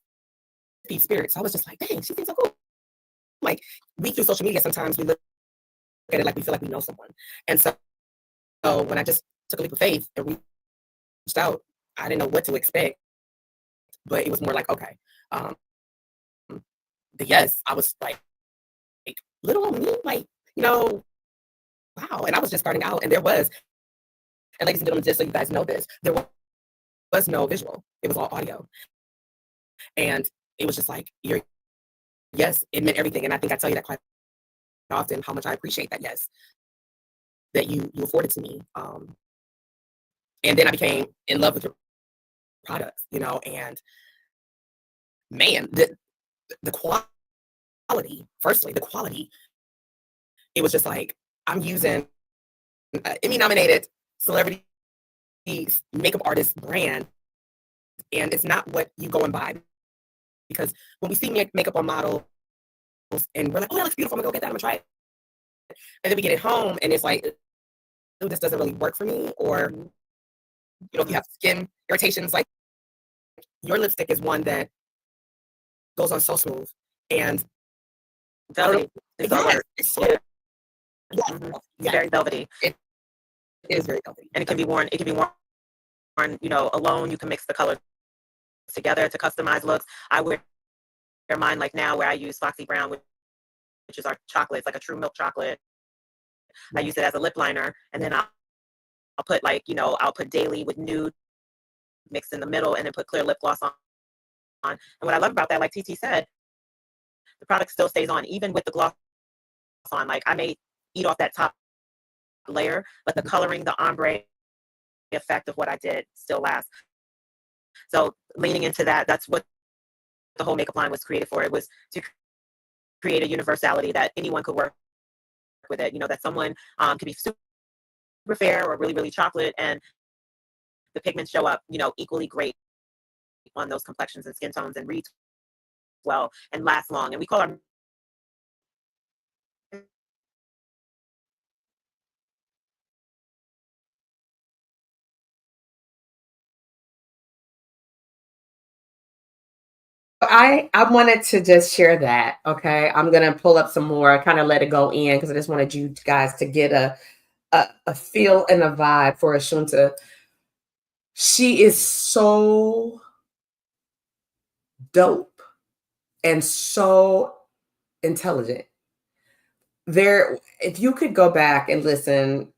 feeds spirit. So I was just like, dang, she seems so cool. Like, we through social media, sometimes we look at it like we feel like we know someone. And so when I just took a leap of faith and reached out, I didn't know what to expect, but it was more like, okay, the yes, I was like little on me, like, wow. And I was just starting out, and and ladies and gentlemen, just so you guys know this, there was no visual. It was all audio. And it was just like, yes, it meant everything. And I think I tell you that quite often, how much I appreciate that yes that you afforded to me. And then I became in love with your products, and man, the quality, firstly, the quality, it was just like, I'm using Emmy-nominated celebrity makeup artist brand, and it's not what you go and buy. Because when we see makeup on models, and we're like, oh, that looks beautiful, I'm gonna go get that, I'm gonna try it. And then we get it home, and it's like, oh, this doesn't really work for me. Or, if you have skin irritations, like, your lipstick is one that goes on so smooth. And Velvety. it's so, Very velvety. It is very velvety. And it can be worn, alone. You can mix the colors together to customize looks. I wear mine like now, where I use Foxy Brown, which is our chocolate. It's like a true milk chocolate. I use it as a lip liner, and then I'll put I'll put Daily with nude mixed in the middle, and then put clear lip gloss on. And what I love about that, like TT said, the product still stays on even with the gloss on. Like, I may eat off that top layer, but the coloring, the ombre effect of what I did still lasts. So leaning into that, that's what the whole makeup line was created for. It was to create a universality that anyone could work with it. You know, that someone could be super fair or really, really chocolate, and the pigments show up, you know, equally great on those complexions and skin tones and read well and last long. And we call our I wanted to just share that. Okay. I'm gonna pull up some more. I kind of let it go in because I just wanted you guys to get a feel and a vibe for Assunta. She is so dope and so intelligent. There, if you could go back and listen,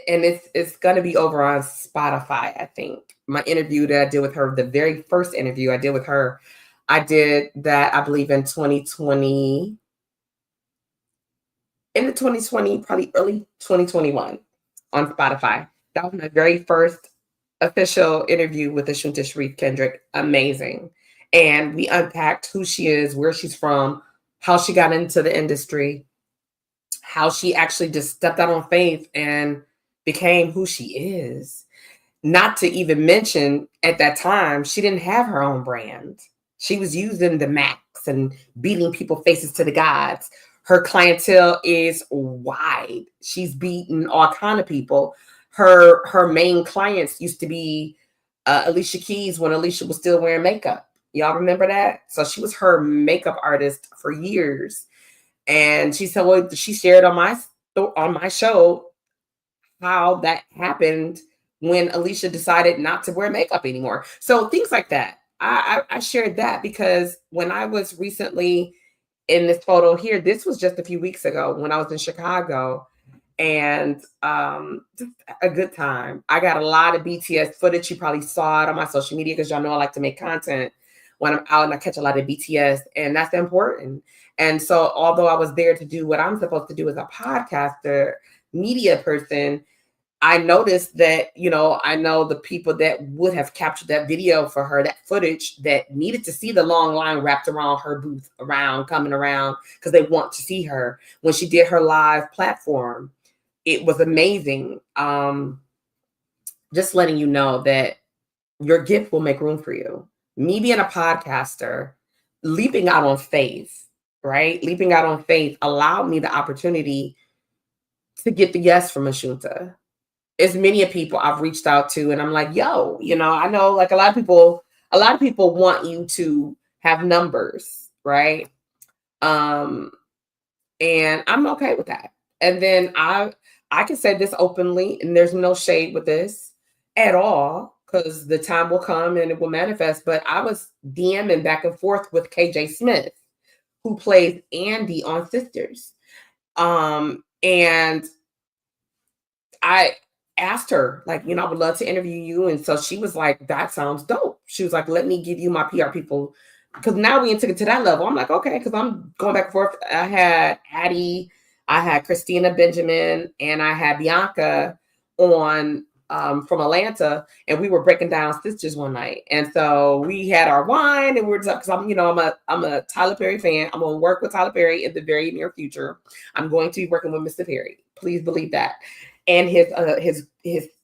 and it's gonna be over on Spotify, I think. My interview that I did with her, the very first interview I did with her, I did that, I believe, in 2020, in the 2020, probably early 2021 on Spotify. That was my very first official interview with Assunta Sharif Kendrick. Amazing. And we unpacked who she is, where she's from, how she got into the industry, how she actually just stepped out on faith and became who she is. Not to even mention, at that time, she didn't have her own brand. She was using the Max and beating people faces to the gods. Her clientele is wide. She's beaten all kind of people. Her main clients used to be Alicia Keys when Alicia was still wearing makeup. Y'all remember that? So she was her makeup artist for years. And she said, well, she shared on my show how that happened when Alicia decided not to wear makeup anymore. So things like that. I shared that because when I was recently in this photo here, this was just a few weeks ago when I was in Chicago, and just a good time. I got a lot of BTS footage. You probably saw it on my social media because y'all know I like to make content when I'm out and I catch a lot of BTS, and that's important. And so although I was there to do what I'm supposed to do as a podcaster, media person, I noticed that, you know, I know the people that would have captured that video for her, that footage, that needed to see the long line wrapped around her booth, coming around, because they want to see her. When she did her live platform, it was amazing. Just letting you know that your gift will make room for you. Me being a podcaster, leaping out on faith, right? Leaping out on faith allowed me the opportunity to get the yes from Assunta. As many of people I've reached out to, and I'm like, yo, you know, I know like a lot of people want you to have numbers, right? And I'm okay with that. And then I can say this openly, and there's no shade with this at all, because the time will come and it will manifest. But I was DMing back and forth with KJ Smith, who plays Andy on Sisters. And I asked her, like, you know, I would love to interview you. And so she was like, that sounds dope. She was like, let me give you my PR people. Because now we took it to that level. I'm like, okay, because I'm going back and forth. I had Addie, I had Christina Benjamin, and I had Bianca on from Atlanta, and we were breaking down Sisters one night. And so we had our wine, and we were just, because I'm a Tyler Perry fan. I'm gonna work with Tyler Perry in the very near future. I'm going to be working with Mr. Perry. Please believe that. And his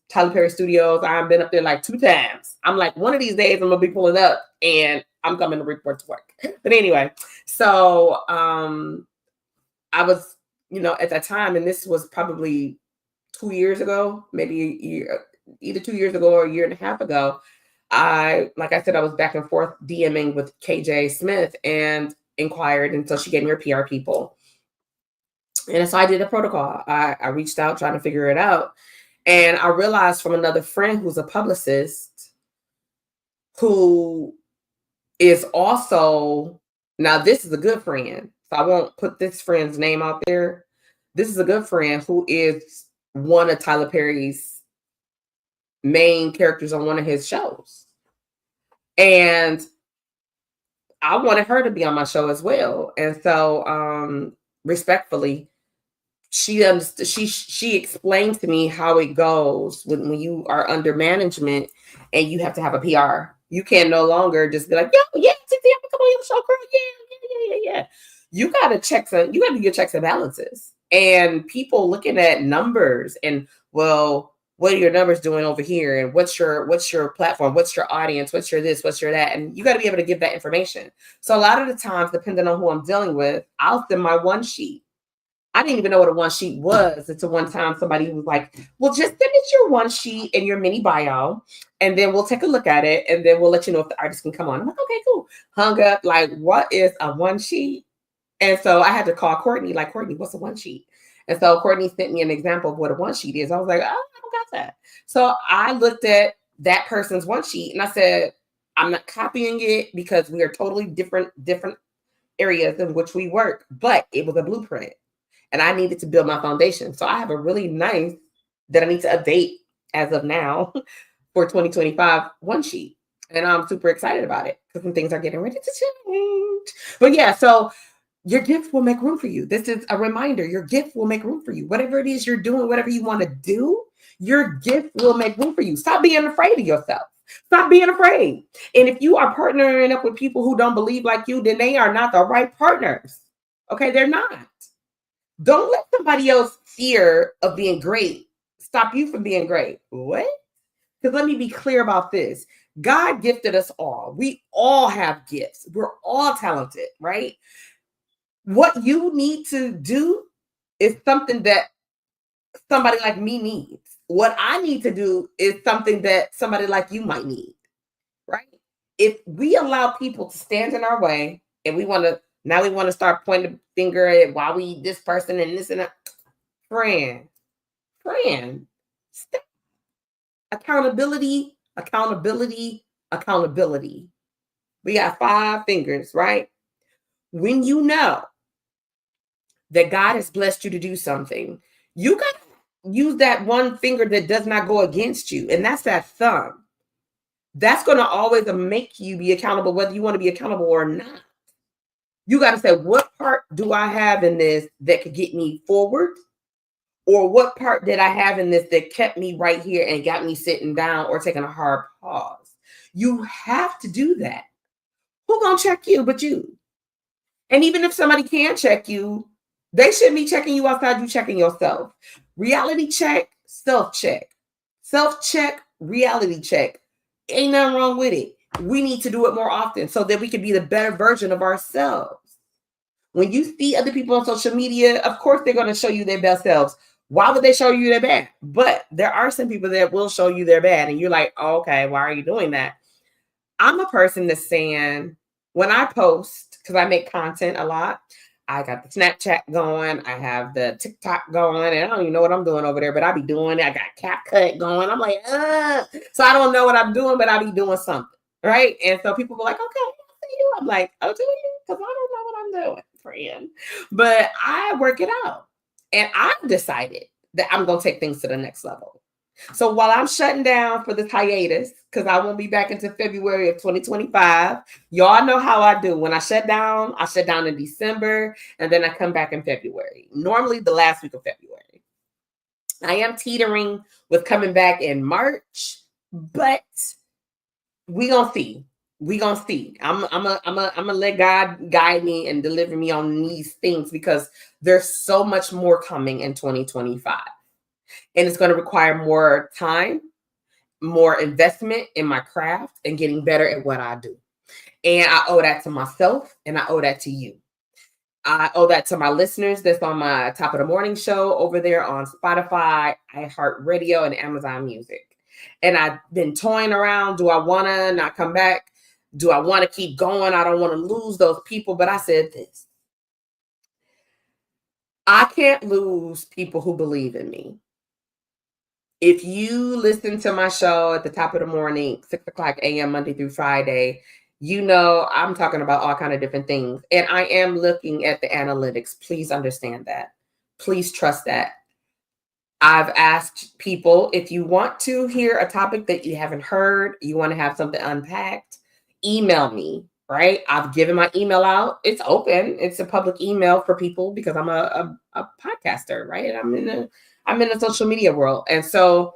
Tyler Perry Studios, I've been up there like 2 times. I'm like, one of these days I'm gonna be pulling up and I'm coming to report to work. But anyway, so I was, you know, at that time, and this was probably 2 years ago, maybe a year, either 2 years ago or a year and a half ago. Like I said, I was back and forth DMing with KJ Smith and inquired, and so she gave me her PR people. And so I did a protocol. I reached out trying to figure it out. And I realized from another friend who's a publicist who is also, now this is a good friend. So I won't put this friend's name out there. This is a good friend who is one of Tyler Perry's main characters on one of his shows. And I wanted her to be on my show as well. And so respectfully, she explained to me how it goes when you are under management and you have to have a PR You can no longer just be like, yo, yeah, TT, I'm gonna come on your show, girl. Yeah. You gotta you gotta do your checks and balances. And people looking at numbers and, well, what are your numbers doing over here? And what's your platform? What's your audience? What's your this? What's your that? And you got to be able to give that information. So a lot of the times, depending on who I'm dealing with, I'll send my one sheet. I didn't even know what a one sheet was until one time somebody was like, well, just send us your one sheet and your mini bio, and then we'll take a look at it, and then we'll let you know if the artist can come on. I'm like, okay, cool. Hung up, like, what is a one sheet? And so I had to call Courtney, like, Courtney, what's a one sheet? And so Courtney sent me an example of what a one sheet is. I was like, oh, I don't got that. So I looked at that person's one sheet and I said, I'm not copying it because we are totally different areas in which we work, but it was a blueprint and I needed to build my foundation. So I have a really nice that I need to update as of now for 2025 one sheet. And I'm super excited about it because some things are getting ready to change. But yeah, so your gift will make room for you. This is a reminder. Your gift will make room for you. Whatever it is you're doing, whatever you want to do, your gift will make room for you. Stop being afraid of yourself. Stop being afraid. And if you are partnering up with people who don't believe like you, then they are not the right partners. Okay, they're not. Don't let somebody else's fear of being great stop you from being great. What? Because let me be clear about this. God gifted us all. We all have gifts. We're all talented, right? What you need to do is something that somebody like me needs. What I need to do is something that somebody like you might need, right? If we allow people to stand in our way and we want to start pointing the finger at why we this person and this and that. Friend, stop. Accountability. We got 5 fingers, right? When you know that God has blessed you to do something, you got to use that one finger that does not go against you. And that's that thumb. That's going to always make you be accountable, whether you want to be accountable or not. You got to say, what part do I have in this that could get me forward? Or what part did I have in this that kept me right here and got me sitting down or taking a hard pause? You have to do that. Who gonna check you but you? And even if somebody can check you, they shouldn't be checking you outside you checking yourself. Reality check, self-check. Self-check, reality check. Ain't nothing wrong with it. We need to do it more often so that we can be the better version of ourselves. When you see other people on social media, of course, they're going to show you their best selves. Why would they show you their bad? But there are some people that will show you their bad. And you're like, oh, okay, why are you doing that? I'm a person that's saying, when I post, because I make content a lot, I got the Snapchat going, I have the TikTok going, and I don't even know what I'm doing over there, but I be doing it. I got CapCut going. I'm like, so I don't know what I'm doing, but I be doing something, right? And so people be like, okay, I see you. I'm like, oh, do you? Because I don't know what I'm doing, friend. But I work it out. And I've decided that I'm going to take things to the next level. So while I'm shutting down for this hiatus, because I won't be back until February of 2025, y'all know how I do. When I shut down in December, and then I come back in February, normally the last week of February. I am teetering with coming back in March, but we gonna see. I'm gonna let God guide me and deliver me on these things because there's so much more coming in 2025. And it's going to require more time, more investment in my craft and getting better at what I do. And I owe that to myself and I owe that to you. I owe that to my listeners that's on my Top of the Morning show over there on Spotify, iHeartRadio, and Amazon Music. And I've been toying around. Do I want to not come back? Do I want to keep going? I don't want to lose those people. But I said this. I can't lose people who believe in me. If you listen to my show at the top of the morning, 6 o'clock a.m. Monday through Friday, you know I'm talking about all kinds of different things. And I am looking at the analytics. Please understand that. Please trust that. I've asked people, if you want to hear a topic that you haven't heard, you want to have something unpacked, email me, right? I've given my email out. It's open. It's a public email for people because I'm a podcaster, right? I'm in the social media world. And so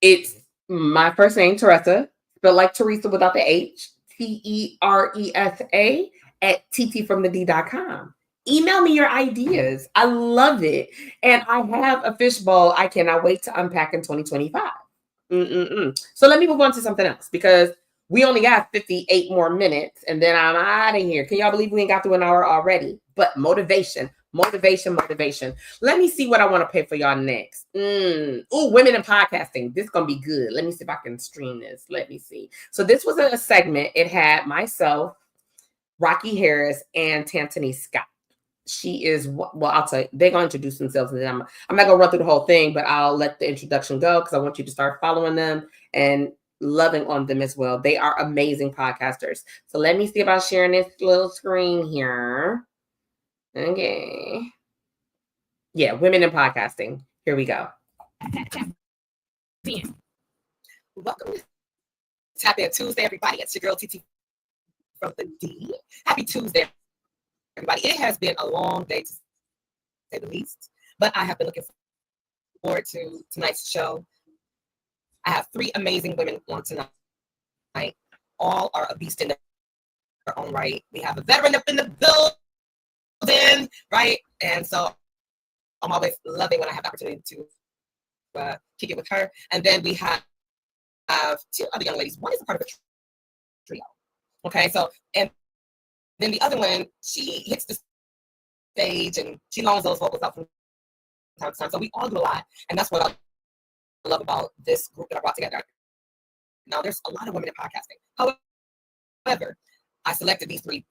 it's my first name, Teresa, Spelled like Teresa without the H, Teresa at ttfromthed.com. Email me your ideas. I love it. And I have a fishbowl I cannot wait to unpack in 2025. So let me move on to something else because we only got 58 more minutes and then I'm out of here. Can y'all believe we ain't got through an hour already? But motivation. Let me see what I want to pay for y'all next. Women in podcasting. This is going to be good. Let me see if I can stream this. Let me see. So this was a segment. It had myself, Rocky Harris, and Tantani Scott. She is, well, I'll tell you, they're going to introduce themselves and then I'm not going to run through the whole thing, but I'll let the introduction go because I want you to start following them and loving on them as well. They are amazing podcasters. So let me see about sharing this little screen here. Okay. Yeah, women in podcasting. Here we go. Welcome to Tap In Tuesday, everybody. It's your girl TT from the D. Happy Tuesday, everybody. It has been a long day, to say the least, but I have been looking forward to tonight's show. I have 3 amazing women on tonight. All are a beast in their own right. We have a veteran up in the building, right? And so I'm always loving when I have the opportunity to kick it with her. And then we have 2 other young ladies. One is a part of a trio. Okay, so, and then the other one, she hits the stage and she loans those vocals out from time to time. So we all do a lot. And that's what I love about this group that I brought together. Now, there's a lot of women in podcasting. However, I selected these 3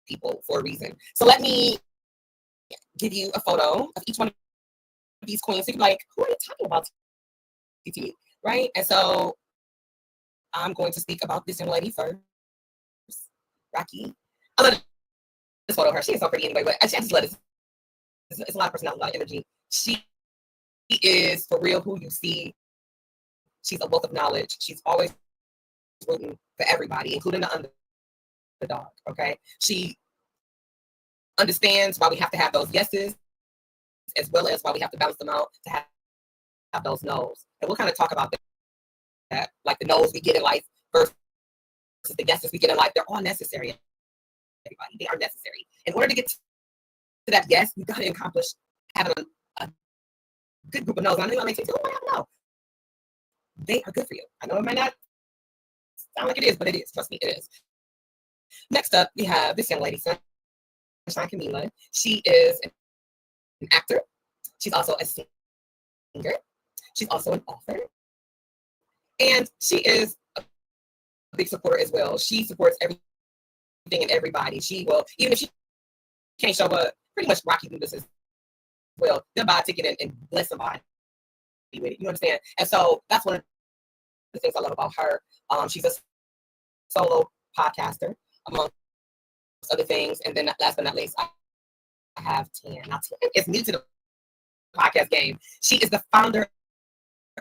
people for a reason. So let me give you a photo of each one of these queens. So you're like, who are you talking about? TT, right? And so I'm going to speak about this young lady first. Rocky. I love this photo of her. She is so pretty anyway, but I just love it. It's a lot of personality, a lot of energy. She is for real who you see. She's a wealth of knowledge. She's always rooting for everybody, including the underdog. Okay, she understands why we have to have those yeses, as well as why we have to balance them out to have those no's. And we'll kind of talk about that, like the no's we get in life versus the yeses we get in life. They're all necessary. Everybody, they are necessary. In order to get to that yes, you got to accomplish having a good group of no's. I know you may say, "Oh, I don't know." They are good for you. I know it might not sound like it is, but it is. Trust me, it is. Next up, we have this young lady, Sunshine Camila. She is an actor. She's also a singer. She's also an author. And she is a big supporter as well. She supports everything and everybody. She will, even if she can't show up, pretty much Rocky do this as well. They'll buy a ticket and bless somebody with it. You understand? And so that's one of the things I love about her. She's a solo podcaster, among other things. And then last but not least, I have Tan. Now, Tan is new to the podcast game. She is the founder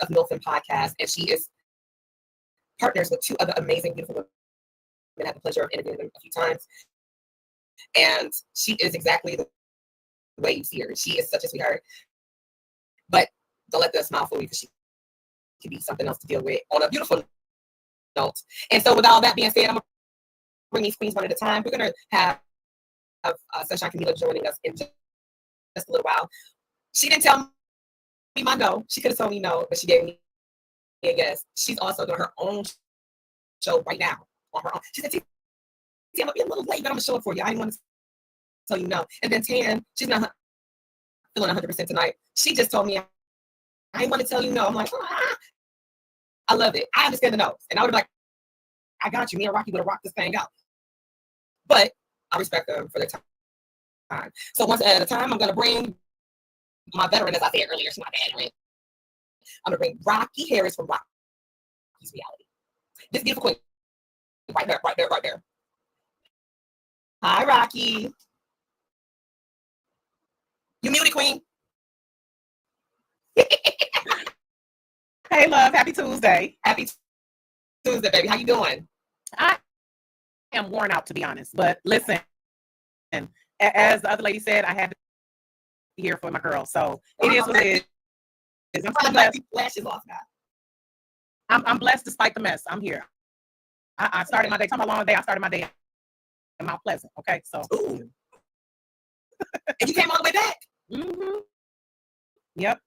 of Milton Podcast, and she is partners with 2 other amazing, beautiful women. I had the pleasure of interviewing them a few times. And she is exactly the way you see her. She is such a sweetheart. But don't let the smile fool you, because she can be something else to deal with on a beautiful note. And so with all that being said, I'm going to bring these queens one at a time. We're going to have Sunshine Camila joining us in just a little while. She didn't tell me my no. She could have told me no, but she gave me a yes. She's also doing her own show right now on her own. She said, I'm going to be a little late, but I'm going to show it for you. I didn't want to tell you no. And then Tan, she's not feeling 100% tonight. She just told me, I didn't want to tell you no. I'm like, I love it. I understand the no's. And I would be like, I got you. Me and Rocky would have rocked this thing out. But I respect them for their time. So once at a time, I'm going to bring my veteran, as I said earlier. She's my veteran. I'm going to bring Rocky Harris from Rocky's Reality. This beautiful queen. Right there, right there, right there. Hi, Rocky. You muted, queen. Hey, love. Happy Tuesday. Happy Tuesday, baby. How you doing? I am worn out, to be honest. But listen, as the other lady said, I had to be here for my girl. So it is what it is. I'm so glad. Flashes off now. I'm blessed despite the mess. I'm here. I started my day. Talking about long day. I started my day in Mount Pleasant. Okay, so. Ooh. And you came all the way back. Mm-hmm. Yep.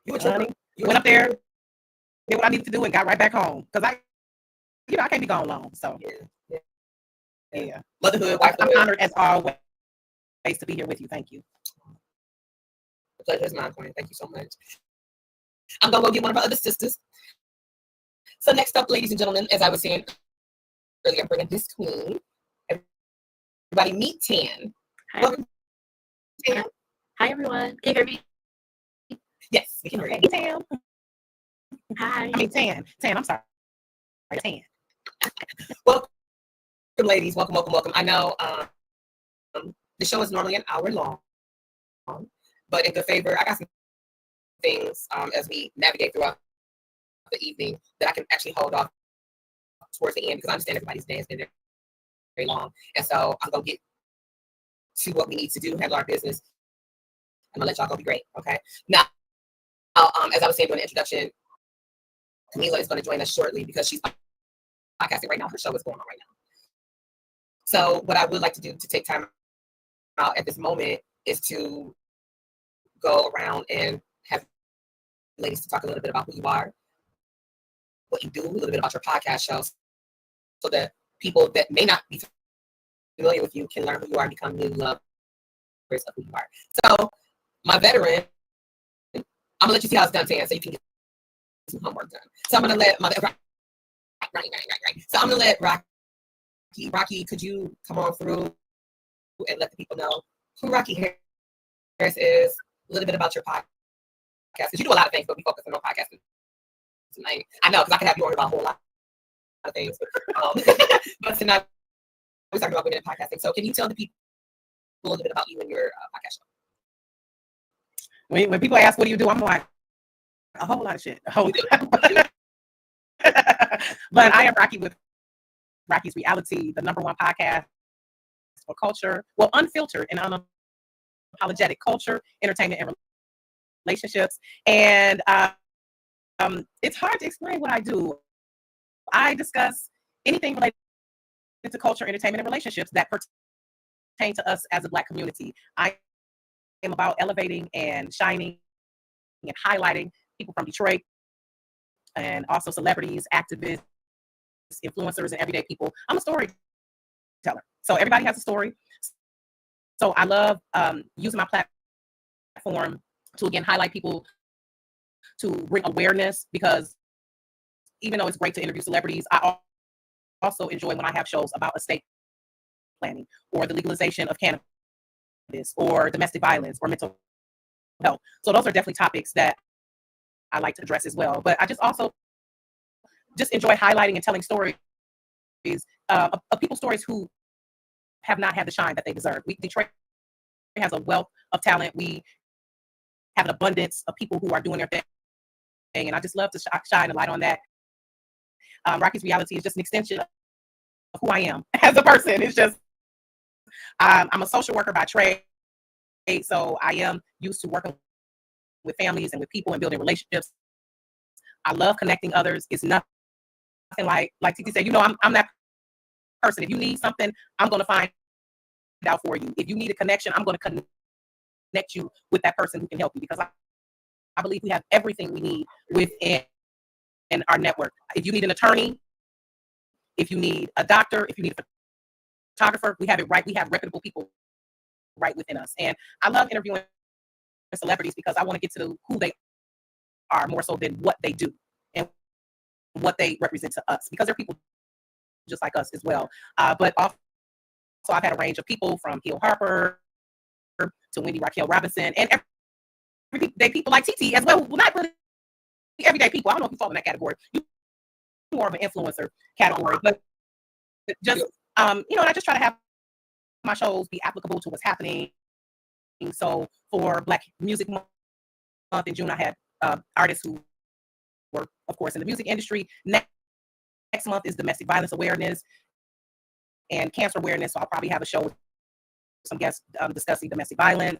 You were Honey, you went up there, did what I needed to do, and got right back home. Cause I can't be gone long. So yeah. Motherhood, I'm wifehood. honored as always to be here with you. Thank you. The pleasure is mine, Queen. Thank you so much. I'm gonna go get one of our other sisters. So next up, ladies and gentlemen, as I was saying earlier, I'm bringing this queen. Everybody meet Tan. Hi, Welcome, Tan. Hi everyone. Can you hear me? Yes, we can hear you. Hey, Tam. Hi. I mean, Tan. I'm sorry. Tan. Welcome, ladies. Welcome. I know the show is normally an hour long, but in good favor, I got some things as we navigate throughout the evening that I can actually hold off towards the end because I understand everybody's day has been very long, and so I'm gonna get to what we need to do, handle our business. I'm gonna let y'all go be great. Okay. Now, as I was saying during the introduction, Camila is going to join us shortly because she's podcasting right now. Her show is going on right now. So what I would like to do to take time out at this moment is to go around and have ladies to talk a little bit about who you are, what you do, a little bit about your podcast shows, so that people that may not be familiar with you can learn who you are and become new lovers of who you are. So my veteran, I'm gonna let you see how it's done, Tan, so you can get some homework done. So I'm gonna let my right. So I'm gonna let Rocky, could you come on through and let the people know who Rocky Harris is, a little bit about your podcast, because you do a lot of things, but we focus on podcasting tonight. I know, because I could have you on about a whole lot of things, but tonight we're talking about women in podcasting. So can you tell the people a little bit about you and your podcast show? When people ask what do you do, I'm like a whole lot of shit. A whole lot. But I am Rocky with Rocky's Reality, the #1 podcast for culture, well, unfiltered and unapologetic culture, entertainment, and relationships. And it's hard to explain what I do. I discuss anything related to culture, entertainment, and relationships that pertain to us as a Black community. I am about elevating and shining and highlighting people from Detroit and also celebrities, activists, influencers, and everyday people. I'm a storyteller. So everybody has a story. So I love using my platform to, again, highlight people, to bring awareness, because even though it's great to interview celebrities, I also enjoy when I have shows about estate planning or the legalization of cannabis or domestic violence or mental health. So those are definitely topics that I like to address as well. But I also enjoy highlighting and telling stories of people's stories who have not had the shine that they deserve. Detroit has a wealth of talent. We have an abundance of people who are doing their thing, and I just love to shine a light on that. Rocky's Reality is just an extension of who I am as a person. It's just I'm a social worker by trade, so I am used to working with families and with people and building relationships. I love connecting others. It's nothing like Titi said, I'm that person. If you need something, I'm going to find out for you. If you need a connection, I'm going to connect you with that person who can help you, because I believe we have everything we need within our network. If you need an attorney, if you need a doctor, if you need a photographer, we have it right. We have reputable people right within us. And I love interviewing celebrities because I want to get to who they are more so than what they do and what they represent to us, because they're people just like us as well. But also I've had a range of people from Hill Harper to Wendy Raquel Robinson and everyday people like TT as well. Well, not really everyday people. I don't know if you fall in that category. You're more of an influencer category, but just and I just try to have my shows be applicable to what's happening. So for Black Music Month in June, I had artists who were, of course, in the music industry. Next month is domestic violence awareness and cancer awareness. So I'll probably have a show with some guests discussing domestic violence.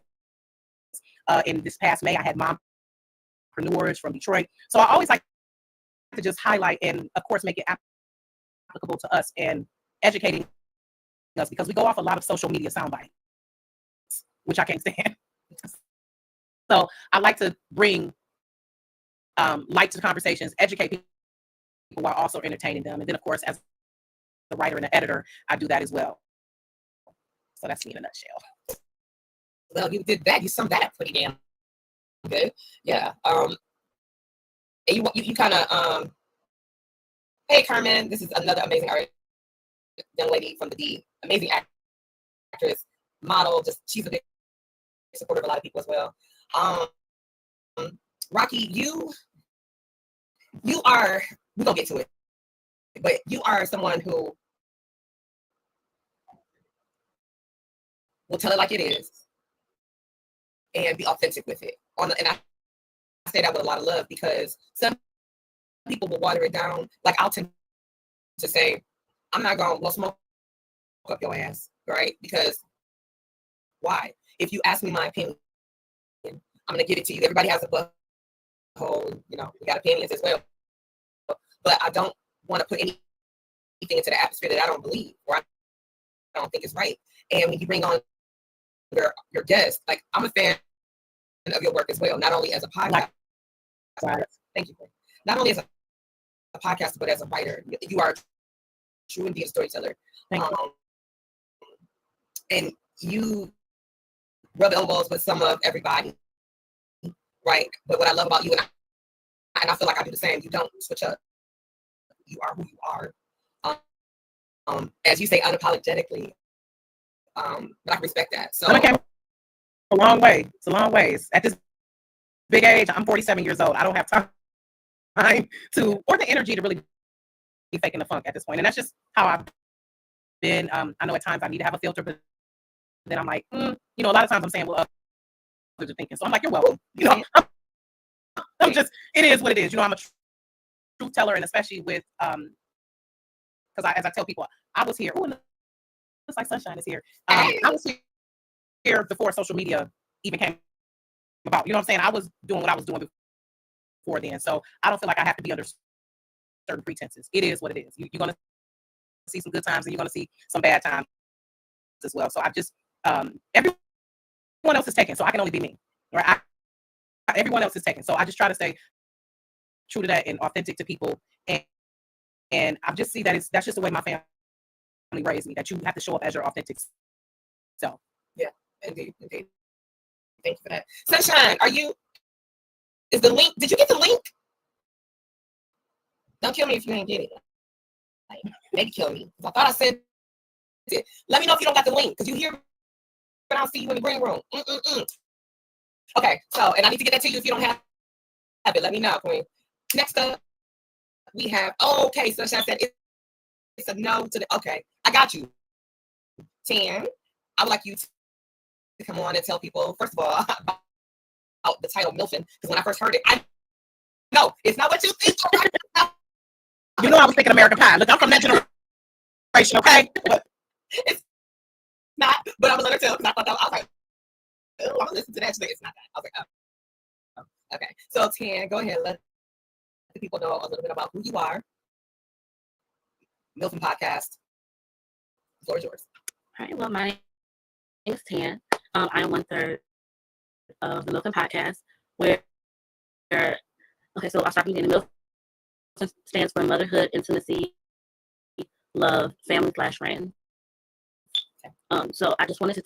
In this past May, I had Mom entrepreneurs from Detroit. So I always like to just highlight and, of course, make it applicable to us and educating us, because we go off a lot of social media sound bites, which I can't stand. So I like to bring light to the conversations, educate people while also entertaining them. And then, of course, as the writer and the editor, I do that as well. So that's me in a nutshell. Well, you did that. You summed that up pretty damn good. Yeah. And you kind of hey Carmen, this is another amazing artist, young lady from the D, amazing actress, model. Just she's a big supporter of a lot of people as well. Rocky, you are. We're gonna get to it, but you are someone who will tell it like it is and be authentic with it. And I say that with a lot of love, because some people will water it down. Like I'll tend to say, I'm not gonna blow smoke up your ass, right? Because why? If you ask me my opinion, I'm gonna give it to you. Everybody has a butthole, you know, we got opinions as well. But I don't want to put anything into the atmosphere that I don't believe or I don't think is right. And when you bring on your guest, like I'm a fan of your work as well, not only as a podcast. Thank you. Not only as a podcaster, but as a writer. You are true and be a storyteller. Thank you. And you rub elbows with some of everybody, right? But what I love about you, and I feel like I do the same, you don't switch up. You are who you are. As you say, unapologetically. But I can respect that. So I came a long way. It's a long ways. At this big age, I'm 47 years old. I don't have time to, or the energy to really be faking the funk at this point. And that's just how I've been. I know at times I need to have a filter, but then I'm like, you know, a lot of times I'm saying, well, others are thinking. So I'm like, you're welcome. You know, I'm just, it is what it is. You know, I'm a truth teller, and especially with, because as I tell people, I was here. Oh, looks like Sunshine is here. I was here before social media even came about. You know what I'm saying? I was doing what I was doing before then. So I don't feel like I have to be under certain pretenses. It is what it is. You're going to see some good times and you're going to see some bad times as well. So I just, everyone else is taken. So I can only be me. Right? Everyone else is taken. So I just try to stay true to that and authentic to people. And I just see that that's just the way my family raised me, that you have to show up as your authentic self. Yeah, indeed. Thank you for that. Sunshine, is the link, did you get the link? Don't kill me if you ain't get it. Like, maybe kill me. I thought I said it. Let me know if you don't got the link, because you hear, but I'll see you in the green room. Okay, so, and I need to get that to you if you don't have it. Let me know, Queen. Next up, we have, okay, Sunshine said it's a no to the, okay, I got you. Tan, I would like you to come on and tell people, first of all, about the title Milfin, because when I first heard it, no, it's not what you think. You know I was thinking American Pie. Look, I'm from that generation, okay? But it's not, but I'm gonna let her tell, because I thought that, I was like, oh, I'm gonna listen to that today. It's not that. I was like, oh. Okay, so Tan, go ahead, let the people know a little bit about who you are. Milfin Podcast. The floor is yours. All right. Well, my name is Tan. I am 1/3 of the Milfin Podcast, where okay, so I'll start from the beginning. Milfin stands for motherhood, intimacy, love, family / friend. So I just wanted to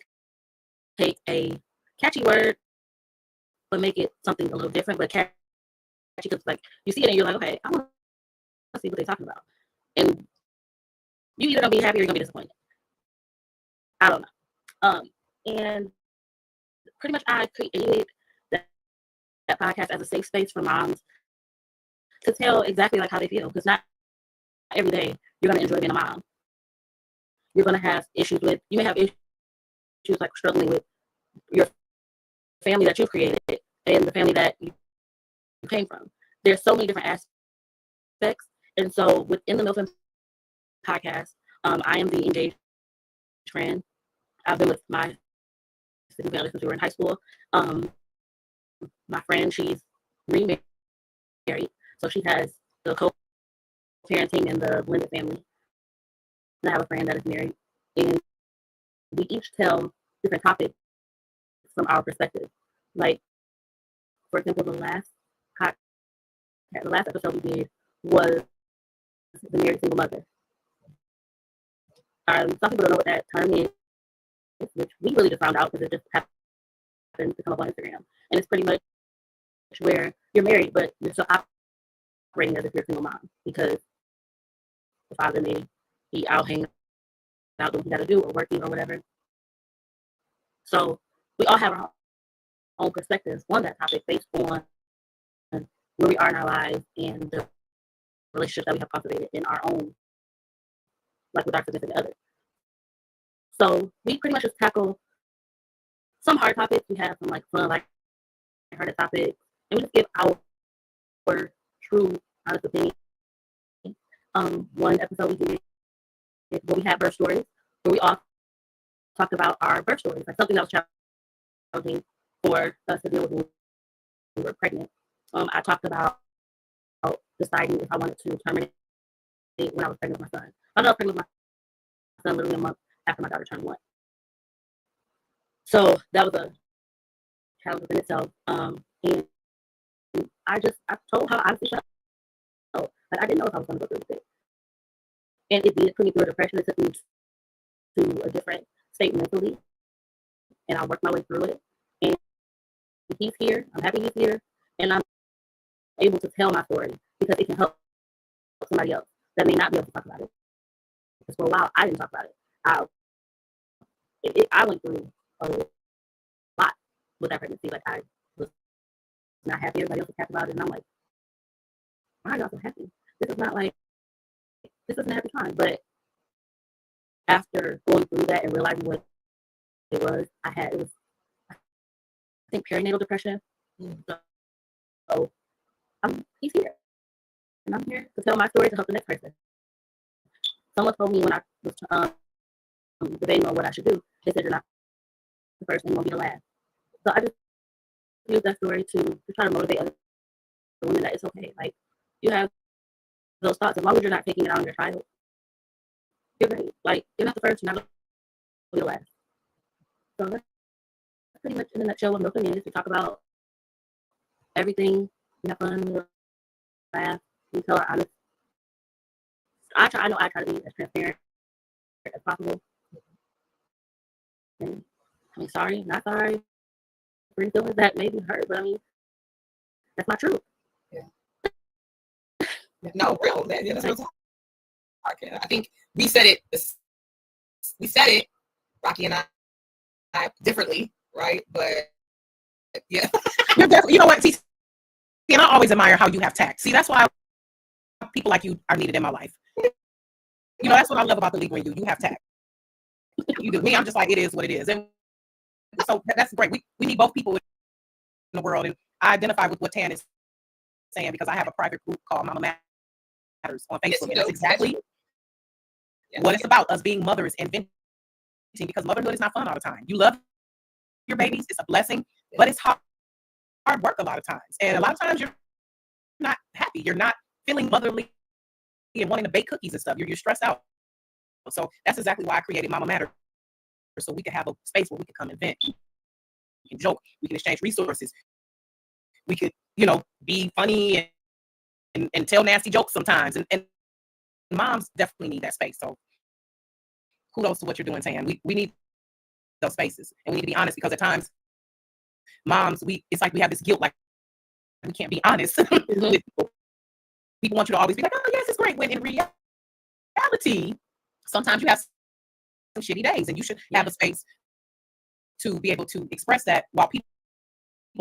take a catchy word, but make it something a little different, but catchy, because like you see it and you're like, okay, I want to see what they're talking about, and you either gonna be happy or you're gonna be disappointed. I don't know. And pretty much I created that podcast as a safe space for moms to tell exactly like how they feel, because not every day you're gonna enjoy being a mom. You're gonna have issues with, you may have issues like struggling with your family that you've created and the family that you came from. There's so many different aspects, and so within the Milfin Podcast, I am the engaged friend. I've been with my significant other since we were in high school. My friend, she's remarried. So she has the co-parenting and the blended family. And I have a friend that is married, and we each tell different topics from our perspective. Like, for example, the last episode we did was the married single mother. Some people don't know what that term is, which we really just found out because it just happened to come up on Instagram. And it's pretty much where you're married, but you're still operating as if you're a single mom because the father may be out hanging out doing what he got to do or working or whatever. So we all have our own perspectives on that topic based on where we are in our lives and the relationships that we have cultivated in our own, like with our significant other. So we pretty much just tackle some hard topics. We have some like fun, like hearted topics, and we just give our true, honest opinion. One episode we did where we had birth stories, where we all talked about our birth stories, like something that was challenging for us to deal with when we were pregnant. I talked about deciding if I wanted to terminate when I was pregnant with my son. I was pregnant with my son literally a month after my daughter turned 1. So that was a challenge within itself. And I told how honestly felt. Like I didn't know if I was going to go through with it. And it did put me through a depression. It took me to a different state mentally. And I worked my way through it. And he's here. I'm happy he's here. And I'm able to tell my story because it can help somebody else that may not be able to talk about it. Because for a while, I didn't talk about it. I went through a lot with that pregnancy. Like I was not happy. Everybody else was happy about it. And I'm like, why are y'all so happy? This isn't a happy time. But after going through that and realizing what it was, I think perinatal depression. So he's here. And I'm here to tell my story to help the next person. Someone told me when I was debating on what I should do, they said you're not the first and won't be the last. So I just use that story to try to motivate other women that it's okay. Like you have those thoughts, as long as you're not taking it out on your child, you're great. Like you're not the first, you're not the last. So that's pretty much in a nutshell what Milking is. We talk about everything. We have fun, we laugh, we tell our honest. I try to be as transparent as possible. And I mean, sorry, not sorry for any feelings that maybe hurt, but I mean, that's my truth. Yeah. No, real. That's real talk. I think we said it, Rocky and I differently, right? But yeah. You're definitely, you know what, and I always admire how you have tact. See, that's why people like you are needed in my life. You know, that's what I love about the league when you have tact. You do. Me, I'm just like, it is what it is. And so that's great. We need both people in the world. And I identify with what Tan is saying because I have a private group called Mama Matters on Facebook. And that's exactly what it's about, us being mothers and venting, because motherhood is not fun all the time. You love your babies. It's a blessing, but it's hard work a lot of times. And a lot of times you're not happy. You're not feeling motherly and wanting to bake cookies and stuff. You're stressed out. So that's exactly why I created Mama Matters, so we can have a space where we can come and vent. We can joke. We can exchange resources. We could, be funny and tell nasty jokes sometimes. And moms definitely need that space. So kudos to what you're doing, Tan. We need those spaces, and we need to be honest, because at times moms, it's like we have this guilt, like we can't be honest with people. People want you to always be like, oh yes, it's great, when in reality sometimes you have some shitty days, and you should have a space to be able to express that while people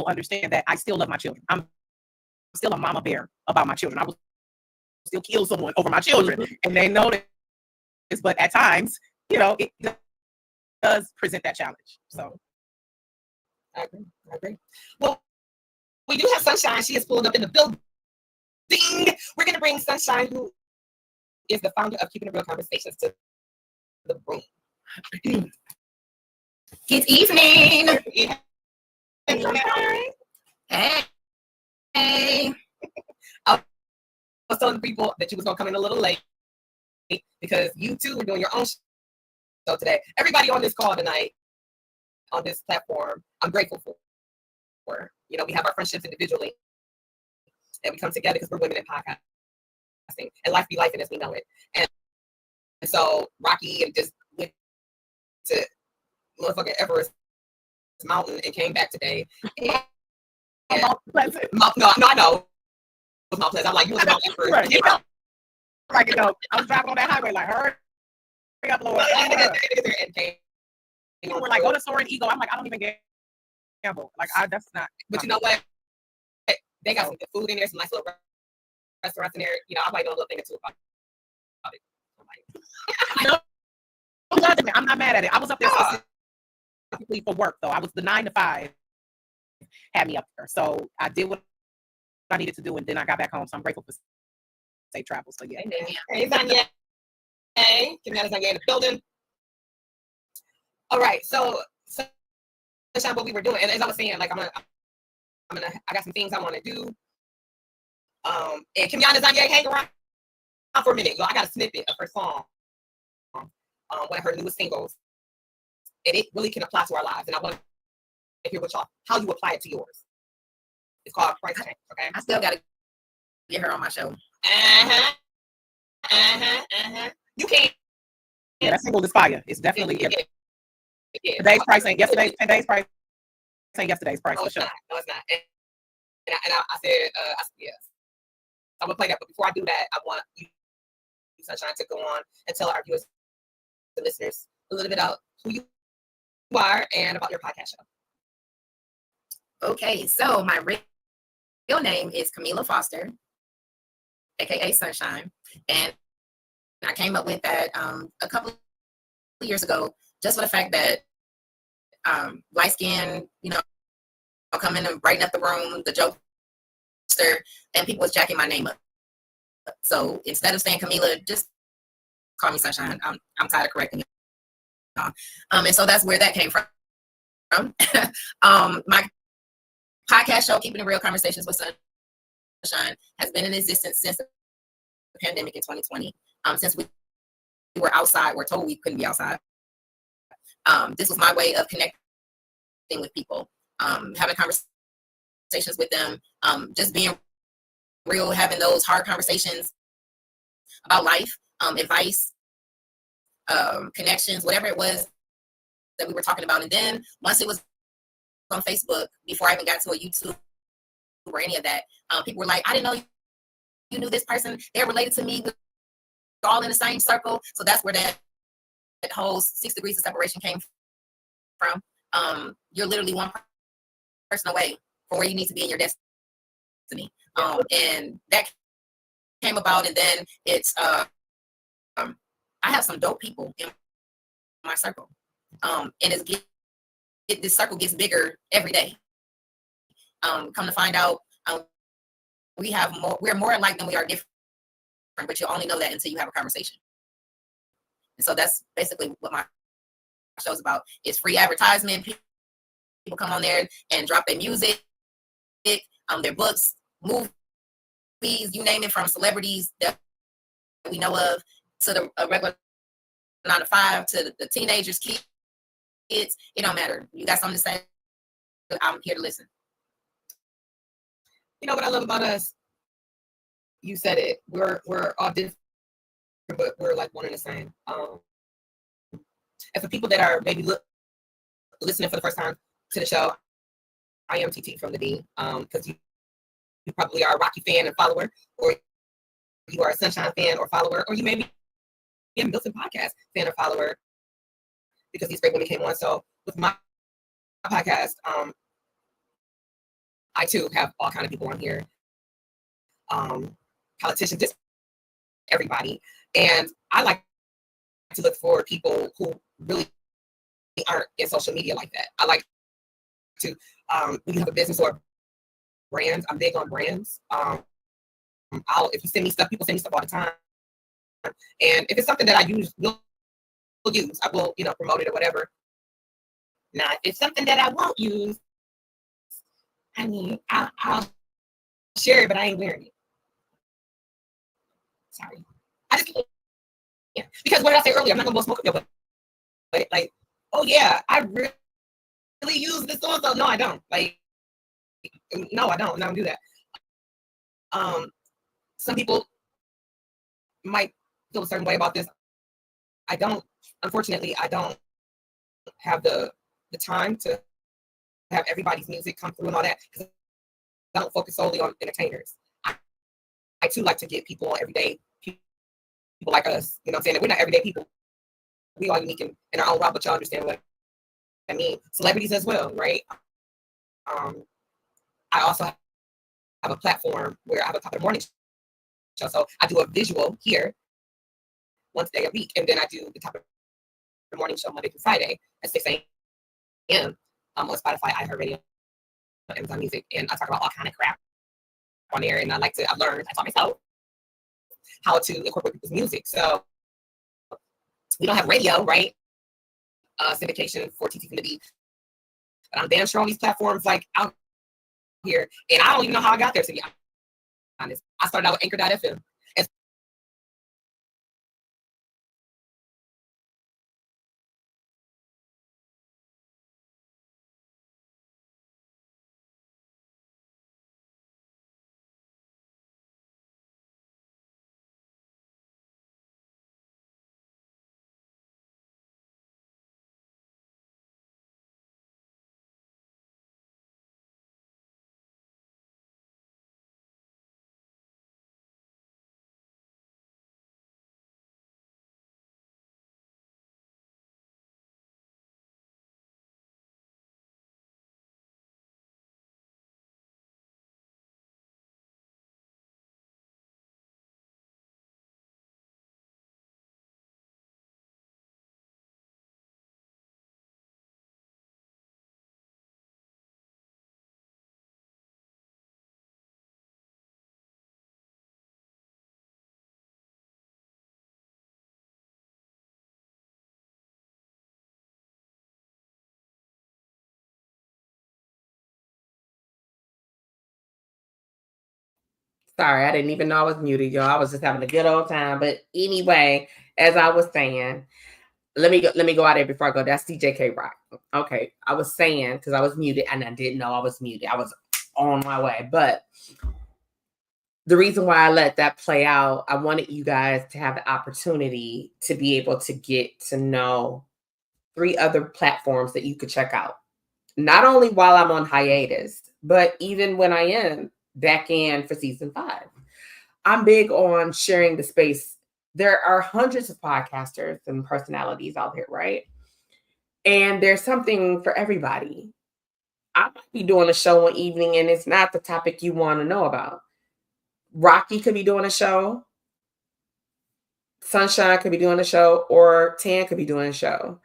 understand that I still love my children. I'm still a mama bear about my children. I will still kill someone over my children, and they know this, but at times, it does present that challenge. So I agree. Well, we do have Sunshine. She is pulling up in the building. We're going to bring Sunshine, who is the founder of Keeping It Real Conversations, to the room. Good evening. Hey. I was telling people that you was gonna come in a little late because you too were doing your own show today. Everybody on this call tonight, on this platform, I'm grateful for. You know, we have our friendships individually, and we come together because we're women in podcasting, and life be life, and as we know it. And so Rocky and just went to motherfucking Everest Mountain and came back today. And Mount Pleasant. no, I know. It was Mount Pleasant. I'm like, you was Mount Everest. Right, you know, like, you know, I was driving on that highway like, hurry up, Lord. And came People were like, go to Soaring Eagle. I'm like, I don't even gamble. Like, that's not. But you know what? They got some good food in there, some nice little restaurants in there. You know, I might know a little thing or two about it. Don't judge me. I'm not mad at it. I was up there specifically for work, though. I was the 9 to 5 had me up there, so I did what I needed to do, and then I got back home. So I'm grateful for safe travel. So yeah. Hey, Zanya. Hey, Kimana Zanya in the building. All right, so that's what we were doing, and as I was saying, like I got some things I want to do. And Kimana Zanya, hang around for a minute, y'all. I got a snippet of her song, one of her newest singles, and it really can apply to our lives. And I want to hear what y'all, how you apply it to yours. It's called Price Change. Okay, I still gotta get her on my show. You can't. Yeah, that single is fire. It's definitely Yeah. today's price ain't yesterday's. Today's price ain't yesterday's price No, for it's sure. not. No, it's not. And I said, yes. I'm gonna play that, but before I do that, I want you, Sunshine, to go on and tell our viewers and listeners a little bit about who you are and about your podcast show. Okay, so my real name is Camila Foster, aka Sunshine, and I came up with that a couple of years ago, just for the fact that light skin, you know, I'll come in and brighten up the room, the jokester, and people was jacking my name up. So instead of saying Camila, just call me Sunshine. I'm tired of correcting it. And so that's where that came from. My podcast show, Keeping It Real Conversations with Sunshine, has been in existence since the pandemic in 2020. Since we were outside, we're told we couldn't be outside. This was my way of connecting with people, having conversations with them, just being real, having those hard conversations about life, advice, connections, whatever it was that we were talking about. And then once it was on Facebook, before I even got to a YouTube or any of that, people were like, I didn't know you knew this person. They're related to me. We're all in the same circle. So that's where that whole 6 degrees of separation came from. You're literally one person away from where you need to be in your destiny. And that came about, and then it's I have some dope people in my circle, and this circle gets bigger every day. Come to find out, we're more alike than we are different, but you only know that until you have a conversation. And so that's basically what my show's about. It's free advertisement. People come on there and drop their music, their books, movies, you name it, from celebrities that we know of to the regular 9 to 5 to the teenagers, kids. It don't matter. You got something to say, I'm here to listen. You know what I love about us? You said it. We're all different, but we're like one and the same. And for people that are maybe listening for the first time to the show, I am TT from the D. Because you probably are a Rocky fan and follower, or you are a Sunshine fan or follower, or you may be a Milton podcast fan or follower, because these great women came on. So with my podcast, I too have all kind of people on here, politicians, just everybody, and I like to look for people who really aren't in social media like that. I like to, when you have a business or a brand, I'm big on brands. If you send me stuff, people send me stuff all the time, and if it's something that I will use, I will, promote it or whatever. Now, if it's something that I won't use, I mean, I'll share it, but I ain't wearing it. Sorry. I just can't. Yeah. Because what did I say earlier? I'm not gonna go smoke with but like, oh yeah, I really use this so. No, I don't. Like, no, I don't. I don't do that. Some people might feel a certain way about this. I don't. Unfortunately, I don't have the time to have everybody's music come through and all that, because I don't focus solely on entertainers. I too like to get people everyday people like us. You know what I'm saying? And we're not everyday people. We are unique in our own right, but y'all understand what I mean. Celebrities as well, right? I also have a platform where I have a top of the morning show. So I do a visual here once a day a week, and then I do the top of the morning show Monday through Friday at 6 a.m. On Spotify, iHeartRadio, Amazon Music, and I talk about all kind of crap on there. And I taught myself how to incorporate people's music. So we don't have radio, right? Syndication for TT from the Beat. But I'm damn sure on these platforms like out here. And I don't even know how I got there, to be honest. I started out with Anchor.fm. Sorry, I didn't even know I was muted, y'all. I was just having a good old time. But anyway, as I was saying, let me go out there before I go. That's DJ K-Rock. Okay. I was saying, because I was muted and I didn't know I was muted. I was on my way. But the reason why I let that play out, I wanted you guys to have the opportunity to be able to get to know 3 other platforms that you could check out. Not only while I'm on hiatus, but even when I am back in for season 5. I'm big on sharing the space. There are hundreds of podcasters and personalities out here, right? And there's something for everybody. I might be doing a show one evening and it's not the topic you want to know about. Rocky could be doing a show. Sunshine could be doing a show, or Tan could be doing a show.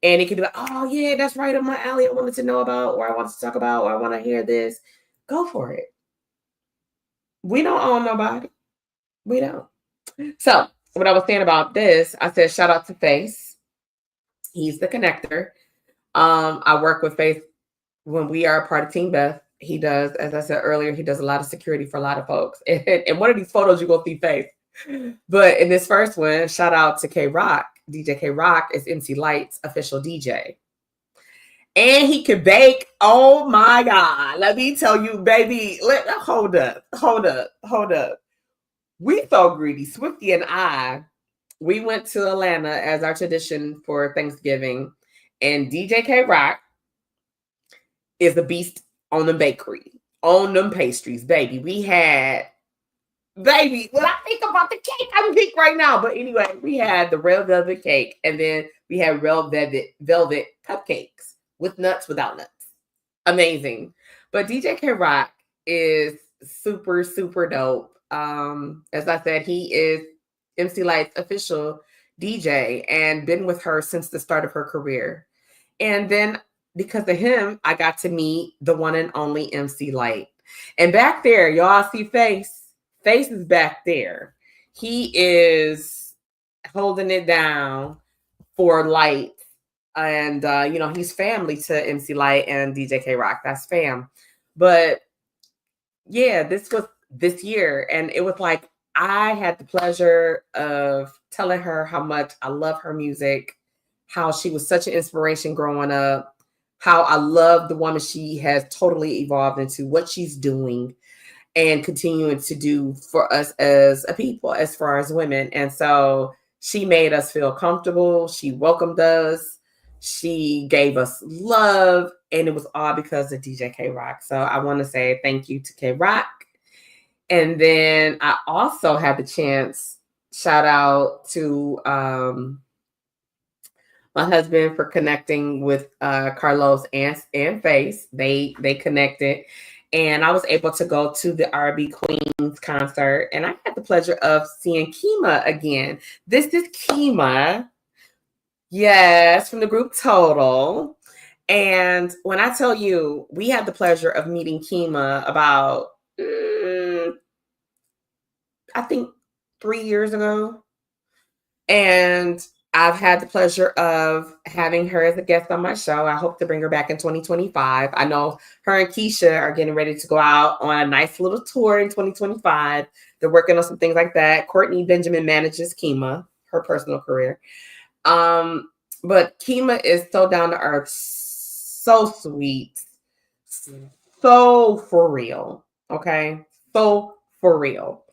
And it could be like, oh yeah, that's right up my alley. I wanted to know about, or I wanted to talk about, or I want to hear this. Go for it. We don't own nobody. We don't. So what I was saying about this, I said, shout out to Face. He's the connector. I work with Face when we are a part of Team Beth. He does, as I said earlier, he does a lot of security for a lot of folks. And one of these photos, you're going to see Face. But in this first one, shout out to K-Rock. DJ K-Rock is MC Light's official DJ. And he can bake. Oh my God. Let me tell you, baby. Hold up. We so greedy. Swifty and I, we went to Atlanta as our tradition for Thanksgiving. And DJ K-Rock is the beast on the bakery, on them pastries, baby. We had, baby, when I think about the cake, I'm geek right now. But anyway, we had the red velvet cake, and then we had red velvet cupcakes with nuts, without nuts. Amazing. But DJ K-Rock is super, super dope. As I said, he is MC Light's official DJ and been with her since the start of her career. And then because of him, I got to meet the one and only MC Light. And back there, y'all see Face. Face is back there. He is holding it down for Light. And, he's family to MC Light and DJ K-Rock. That's fam. But yeah, this was this year. And it was like, I had the pleasure of telling her how much I love her music, how she was such an inspiration growing up, how I love the woman she has totally evolved into, what she's doing and continuing to do for us as a people, as far as women. And so she made us feel comfortable. She welcomed us. She gave us love. And it was all because of DJ K-Rock. So I want to say thank you to K-Rock. And then I also had the chance, shout out to my husband for connecting with Carlos and Face. They connected. And I was able to go to the R&B Queens concert. And I had the pleasure of seeing Kima again. This is Kima. Yes, from the group Total. And when I tell you, we had the pleasure of meeting Kima about, I think 3 years ago. And I've had the pleasure of having her as a guest on my show. I hope to bring her back in 2025. I know her and Keisha are getting ready to go out on a nice little tour in 2025. They're working on some things like that. Courtney Benjamin manages Kima, her personal career. But Kima is so down to earth, so sweet, so for real. Okay. So for real.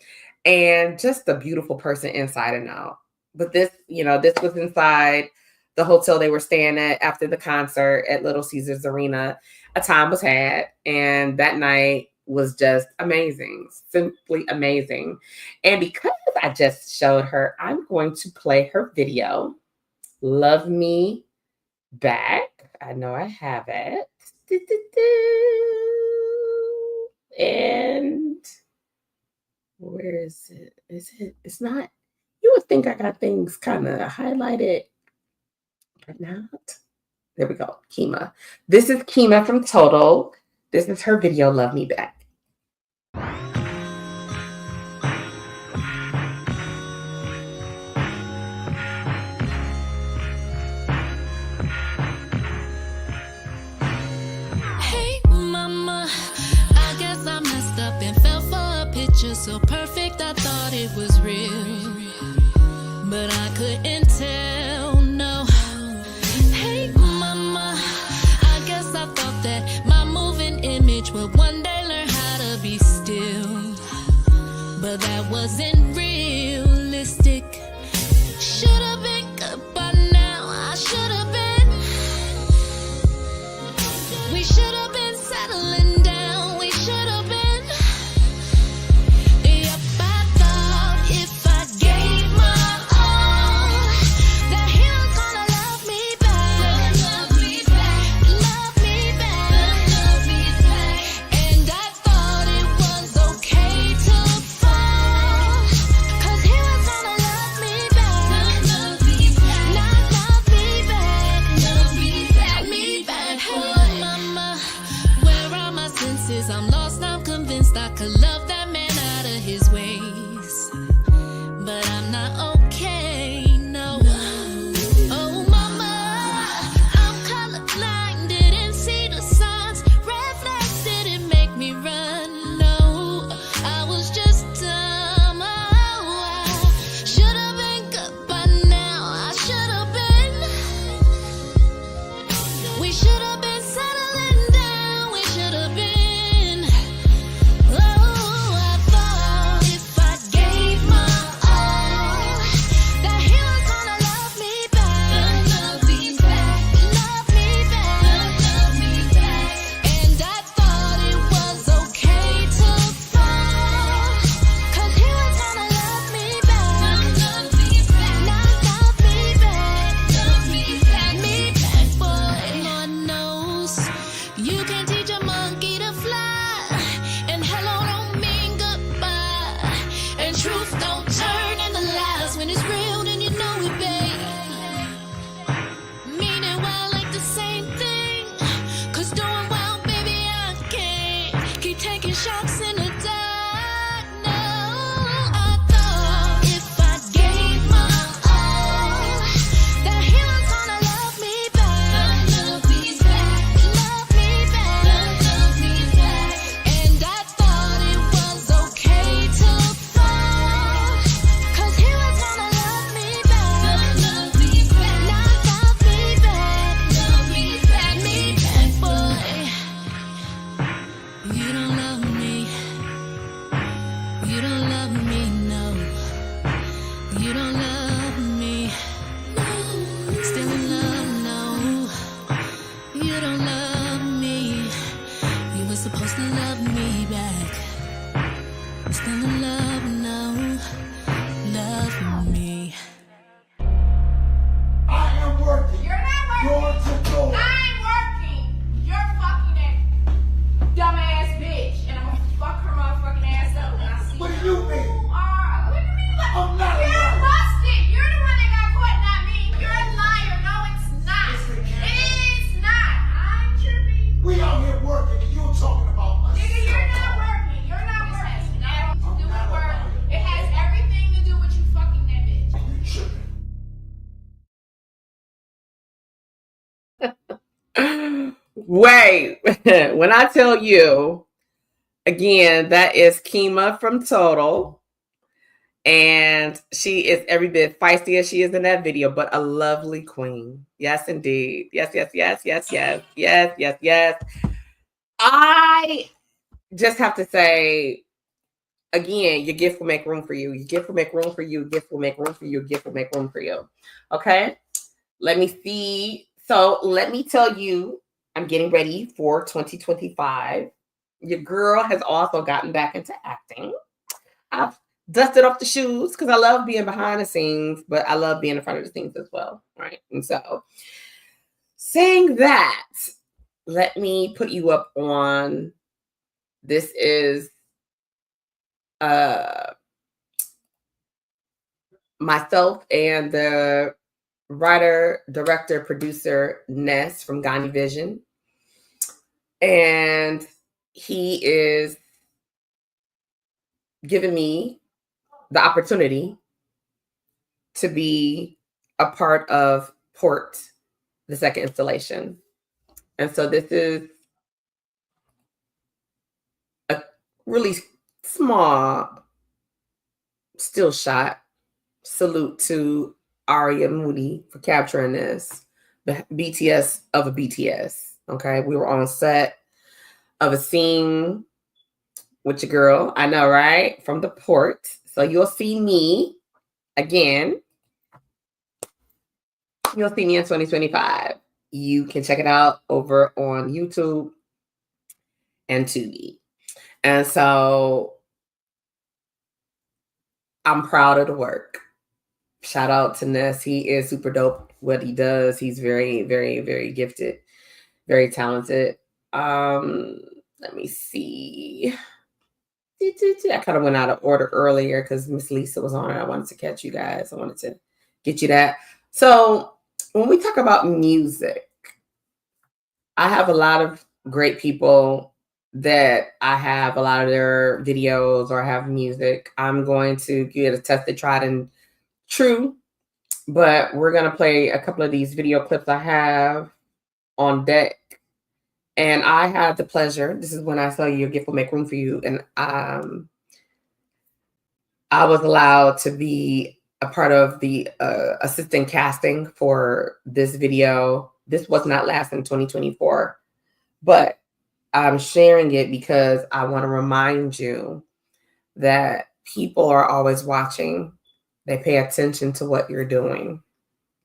And just a beautiful person inside and out. But this, this was inside the hotel they were staying at after the concert at Little Caesars Arena. A time was had, and that night was just amazing, simply amazing. And because I just showed her, I'm going to play her video, Love Me Back. I know I have it. And where is it? It's not. You would think I got things kind of highlighted, but not. There we go. Kima. This is Kima from Total. This is her video, Love Me Back. Hey, mama, I guess I messed up and fell for a picture so perfect I thought it was real. But I couldn't tell, no. Hey, mama, I guess I thought that my moving image would one day learn how to be still. But that wasn't realistic. Should have been good by now. I should have been. We should have been settling down. We should have been. Yep, I thought if I gave my all, that he was gonna love me back. Love me back. Love me back. Love me back. And I thought it was okay to fall, 'cause he was gonna love me back. Love me back. Not love me back. Love me back. Me back. Hey, mama, where are my senses? I'm lost, I'm convinced I could love that man out of his ways. But I'm not okay, no. Oh, mama, I'm colorblind, didn't see the signs. Red flags didn't make me run, no. I was just dumb. Oh, I should have been good by now. I should have been. We should have been settling down. We should have been. Oh, I thought if I gave my all, You don't love me. You don't love me, no. You don't love me. Still in love, no. You don't love me. You were supposed to love me back. Still in love, no. Love me. I am working. You're not Door working. to door. I'm working. You're fucking that dumbass bitch. And I'm gonna fuck her motherfucking ass up when I see What her. do you mean? What do you mean? I'm not a You're liar. busted. You're the one that got caught, not me. You're a liar. No, it's not. It's not. I'm tripping. We out here working and you're talking about my Nigga, you're son. not working. You're not working. Now, I'm do not a work. liar. It has everything to do with you fucking that bitch. You tripping. Wait, when I tell you, again, that is Kima from Total. And she is every bit feisty as she is in that video, but a lovely queen. Yes, indeed. Yes, yes, yes, yes, yes, yes, yes, yes. I just have to say, again, your gift will make room for you. Your gift will make room for you. Your gift will make room for you. Your gift will make room for you. Okay? Let me see. So let me tell you, I'm getting ready for 2025. Your girl has also gotten back into acting. I've dusted off the shoes because I love being behind the scenes, but I love being in front of the scenes as well. Right. And so saying that, let me put you up on, this is myself and the writer, director, producer, Ness from Gandhi Vision. And he is giving me the opportunity to be a part of Port, the second installation. And so this is a really small still shot. Salute to Aria Moody for capturing this. The BTS of a BTS. Okay, we were on set of a scene with your girl. I know, right? From the port. So you'll see me again. You'll see me in 2025. You can check it out over on YouTube and Tubi. And so I'm proud of the work. Shout out to Ness. He is super dope what he does. He's very, very, very gifted, very talented. Let me see. I kind of went out of order earlier because Miss Lisa was on it. I wanted to catch you guys. I wanted to get you that. So when we talk about music, I have a lot of great people that I have a lot of their videos or have music. I'm going to get a tested, tried, and true, but we're going to play a couple of these video clips I have on deck. And I had the pleasure, this is when I tell you your gift will make room for you. And I was allowed to be a part of the assistant casting for this video. This was not last in 2024, but I'm sharing it because I want to remind you that people are always watching. They pay attention to what you're doing.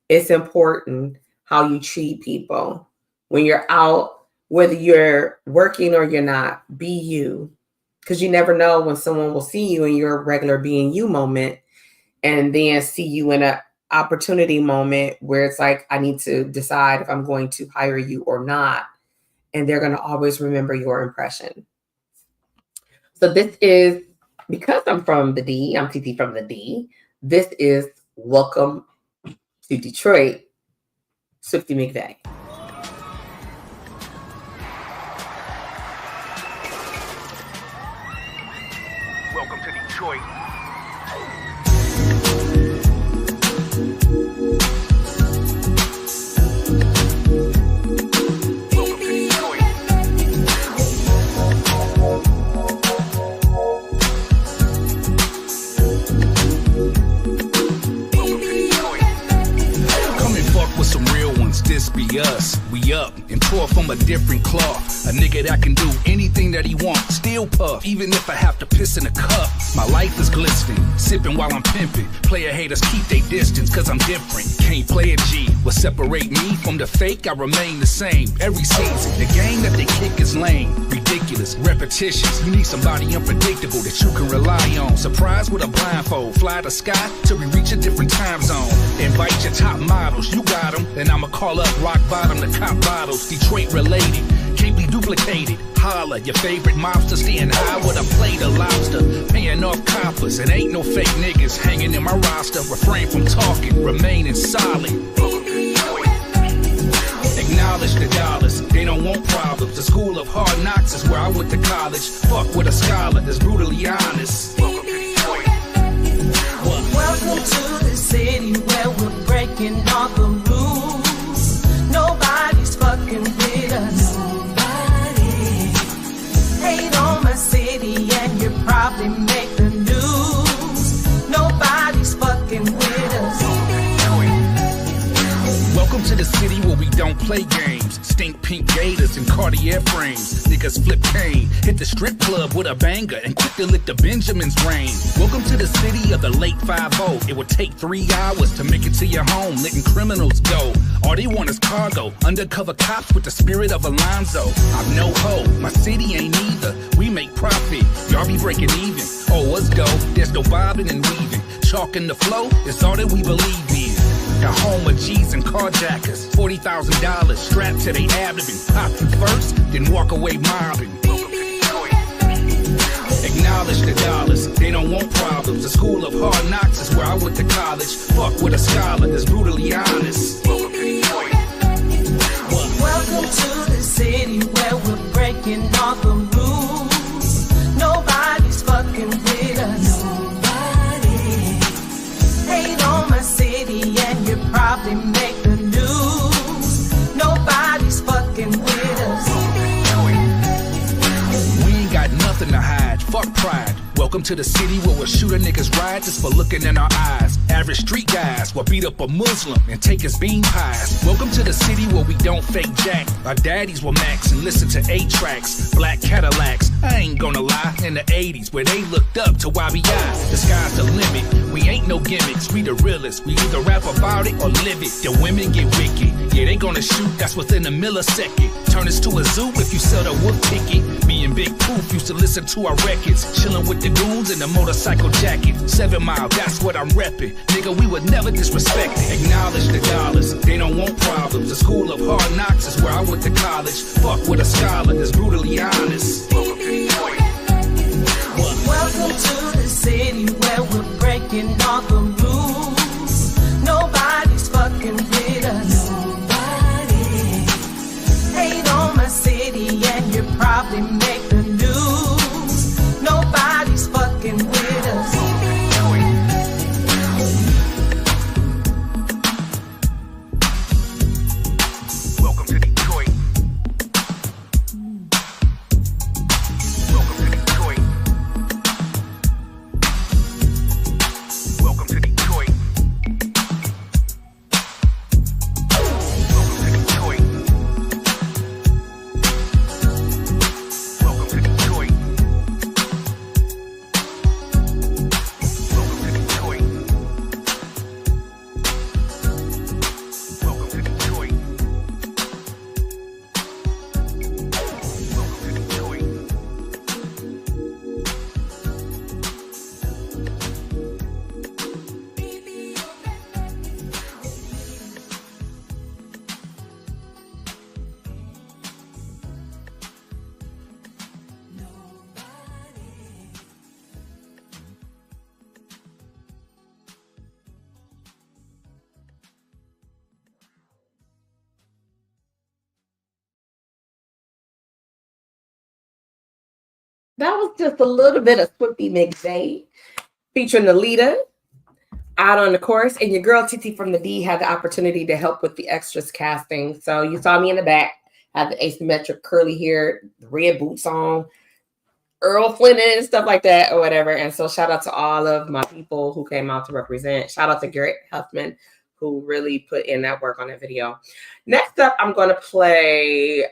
It's important how you treat people. When you're out, whether you're working or you're not, be you. Because you never know when someone will see you in your regular being you moment and then see you in an opportunity moment where it's like, I need to decide if I'm going to hire you or not. And they're going to always remember your impression. So this is, because I'm from the D, I'm TT from the D, this is Welcome to Detroit, Swifty McVeigh. Welcome to Detroit. Welcome to Detroit. Come and fuck with some real ones. This be us. We up and pour from a different cloth. A nigga that can do anything that he wants, still puff, even if I have to piss in a cup. My life is glistening, sipping while I'm pimping. Player haters keep their distance, cause I'm different. Can't play a G. What separate me from the fake, I remain the same. Every season, the game that they kick is lame. Ridiculous, repetitious. You need somebody unpredictable that you can rely on. Surprise with a blindfold, fly the sky till we reach a different time zone. Invite your top models, you got them. Then I'ma call up rock bottom to cop bottles. Detroit related, can't be duplicated. Holla, your favorite mobster staying high with a plate of lobster. Paying off coppers, and ain't no fake niggas hanging in my roster. Refrain from talking, remaining solid. Acknowledge the dollars, they don't want problems. The school of hard knocks is where I went to college. Fuck with a scholar that's brutally honest. Welcome to Detroit. Welcome to the city where we're breaking all the rules. Nobody's fucking with us. Nobody. Hate on my city and you probably make the news. Nobody's fucking with us. Welcome to the city where we don't play games. Stink pink gators and Cartier frames. Niggas flip cane, hit the strip club with a banger and quick to lick the Benjamin's rain. Welcome to the city of the late 5-0. It would take 3 hours to make it to your home, letting criminals go. All they want is cargo, undercover cops with the spirit of Alonzo. I'm no hoe, my city ain't either. We make profit, y'all be breaking even. Oh, let's go, there's no bobbing and weaving. Chalk in the flow is all that we believe in. The home of G's and carjackers. $40,000 strapped to their abdomen. Pop you first, then walk away mobbing. Acknowledge the dollars, they don't want problems. The school of hard knocks is where I went to college. Fuck with a scholar that's brutally honest. Welcome to the city where we're breaking all the rules. Nobody's fucking with us. Hate on my city and you probably make the news. Nobody's fucking with us. We ain't got nothing to hide, fuck pride. Welcome to the city where we'll shoot a nigga's ride just for looking in our eyes. Average street guys will beat up a Muslim and take his bean pies. Welcome to the city where we don't fake jack. Our daddies will max and listen to 8 tracks. Black Cadillacs, I ain't gonna lie. In the 80s where they looked up to YBI. The sky's the limit, we ain't no gimmicks. We the realest, we either rap about it or live it. The women get wicked, yeah they gonna shoot, that's within a millisecond. Turn us to a zoo if you sell the wolf ticket. Me and Big Poof used to listen to our records. Chillin' with the goons in the motorcycle jacket. 7 Mile, that's what I'm reppin'. Nigga, we would never disrespect it. Acknowledge the dollars, they don't want problems. The school of hard knocks is where I went to college. Fuck with a scholar that's brutally honest. Welcome to the city where we're breaking all the rules. Nobody's fucking with us. Nobody. Hate on my city and you probably make the news. Nobody's fucking with us. Welcome to Detroit. Welcome to Detroit. Welcome to Detroit. Welcome to Detroit. Welcome to Detroit. Welcome to Detroit. Welcome to Detroit. Welcome to Detroit. That was just a little bit of Swimpy McVay featuring Alita out on the chorus. And your girl TT from the D had the opportunity to help with the extras casting. So you saw me in the back, had the asymmetric curly hair, the red boots on, Earl Flynn and stuff like that or whatever. And so shout out to all of my people who came out to represent. Shout out to Garrett Huffman, who really put in that work on that video. Next up, I'm going to play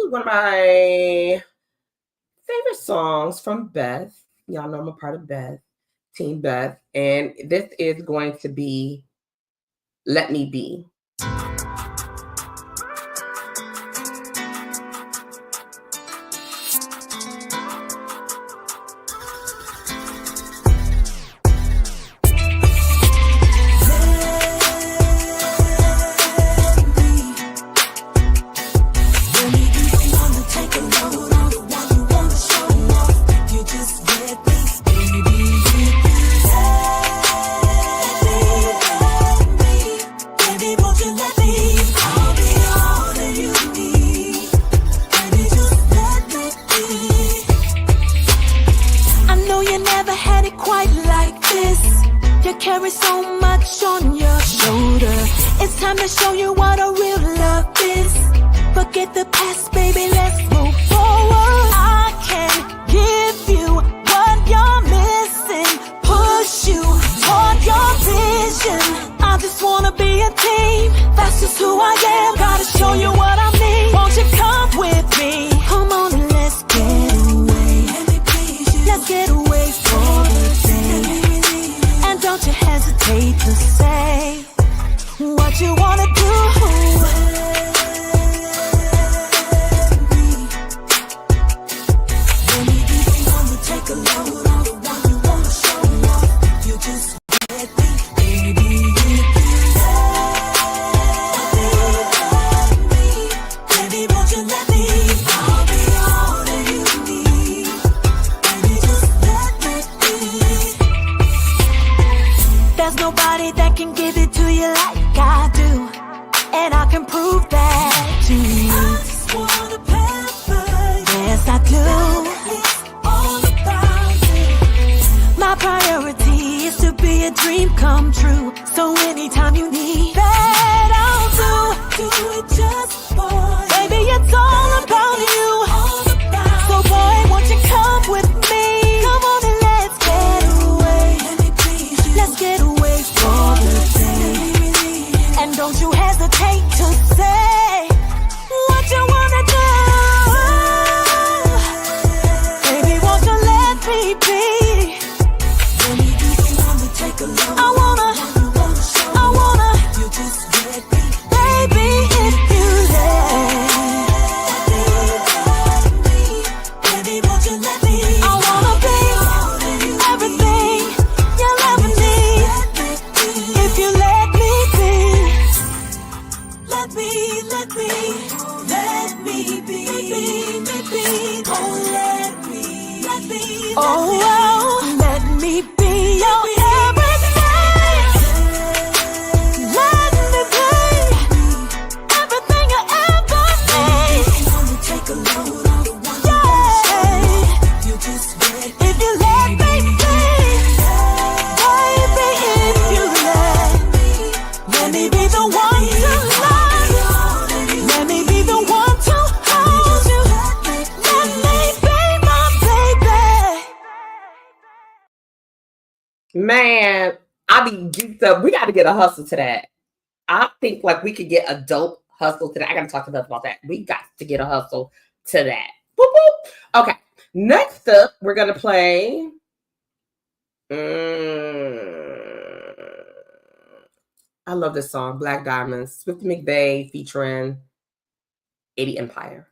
one of my favorite songs from Beth. Y'all know I'm a part of Beth, Team Beth. And this is going to be Let Me Be. Carry so much on your shoulder. It's time to show you what a real love is. Forget the past, baby, let's move forward. I can give you what you're missing, push you toward your vision. I just wanna be a team, that's just who I am. Gotta show you what I mean. Won't you come with me? Come on and let's get away. Let's get away for the day. Don't you hesitate to say what you wanna do. Let me be the one to take a load on the one you wanna show off. You just let me, baby, if you let me, baby, won't you let me? I'll be all that you need. Baby, just let me be. There's nobody that can give it to you like I do, and I can prove that to you. I just wanna pamper you. Yes, I do. It's all about you. My priority is to be a dream come true. So anytime you need that, I'll do it just for you. Baby, it's all about you. So boy, won't you come with me? Come on and let's get away. Let's get away for the day. And don't you hesitate to say what you wanna do. Baby, won't you let me be? Let me be the one to take a load. I wanna. You just let me. Baby, if you let me. Baby, won't you let me? I wanna be everything you'll ever need. If you let me be, let me be, oh let me, oh let me be your everything. Let me be everything you ever need. Yeah, if you let me be, baby, if you let me be the one to love. Let me be the one to hold you. Let me be my baby. Man, I be geeked up. We got to get a hustle to that. I think like we could get a dope hustle to that. I got to talk to Beth about that. We got to get a hustle to that. Boop, boop. Okay. Next up, we're going to play. I love this song, Black Diamonds, Swift McVay featuring 80 Empire.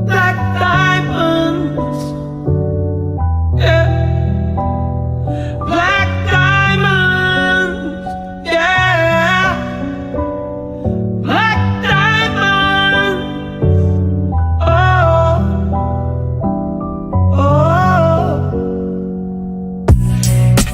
Black diamonds, yeah. Black diamonds, yeah. Black diamonds, oh.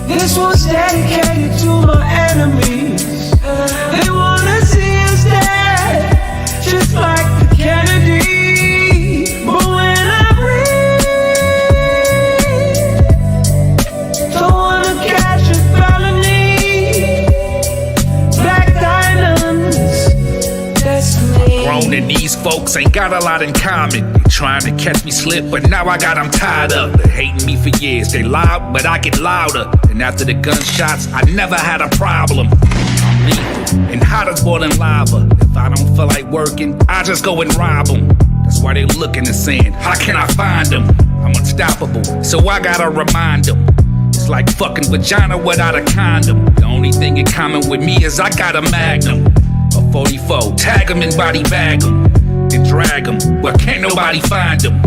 This one's dedicated to my enemies. They wanna see us dead, just like the Kennedy. But when I breathe, don't wanna catch a felony. Black diamonds, that's me. Grown and these folks ain't got a lot in common. They trying to catch me slip, but now I got them tied up. They hating me for years. They loud, but I get louder. And after the gunshots, I never had a problem. lethal and hot as boiling lava. If I don't feel like working, I just go and rob them. That's why they looking and saying, how can I find them? I'm unstoppable, so I gotta remind them. It's like fucking vagina without a condom. The only thing in common with me is I got a Magnum, a 44. Tag 'em and body bag 'em, then drag 'em where can't nobody find 'em.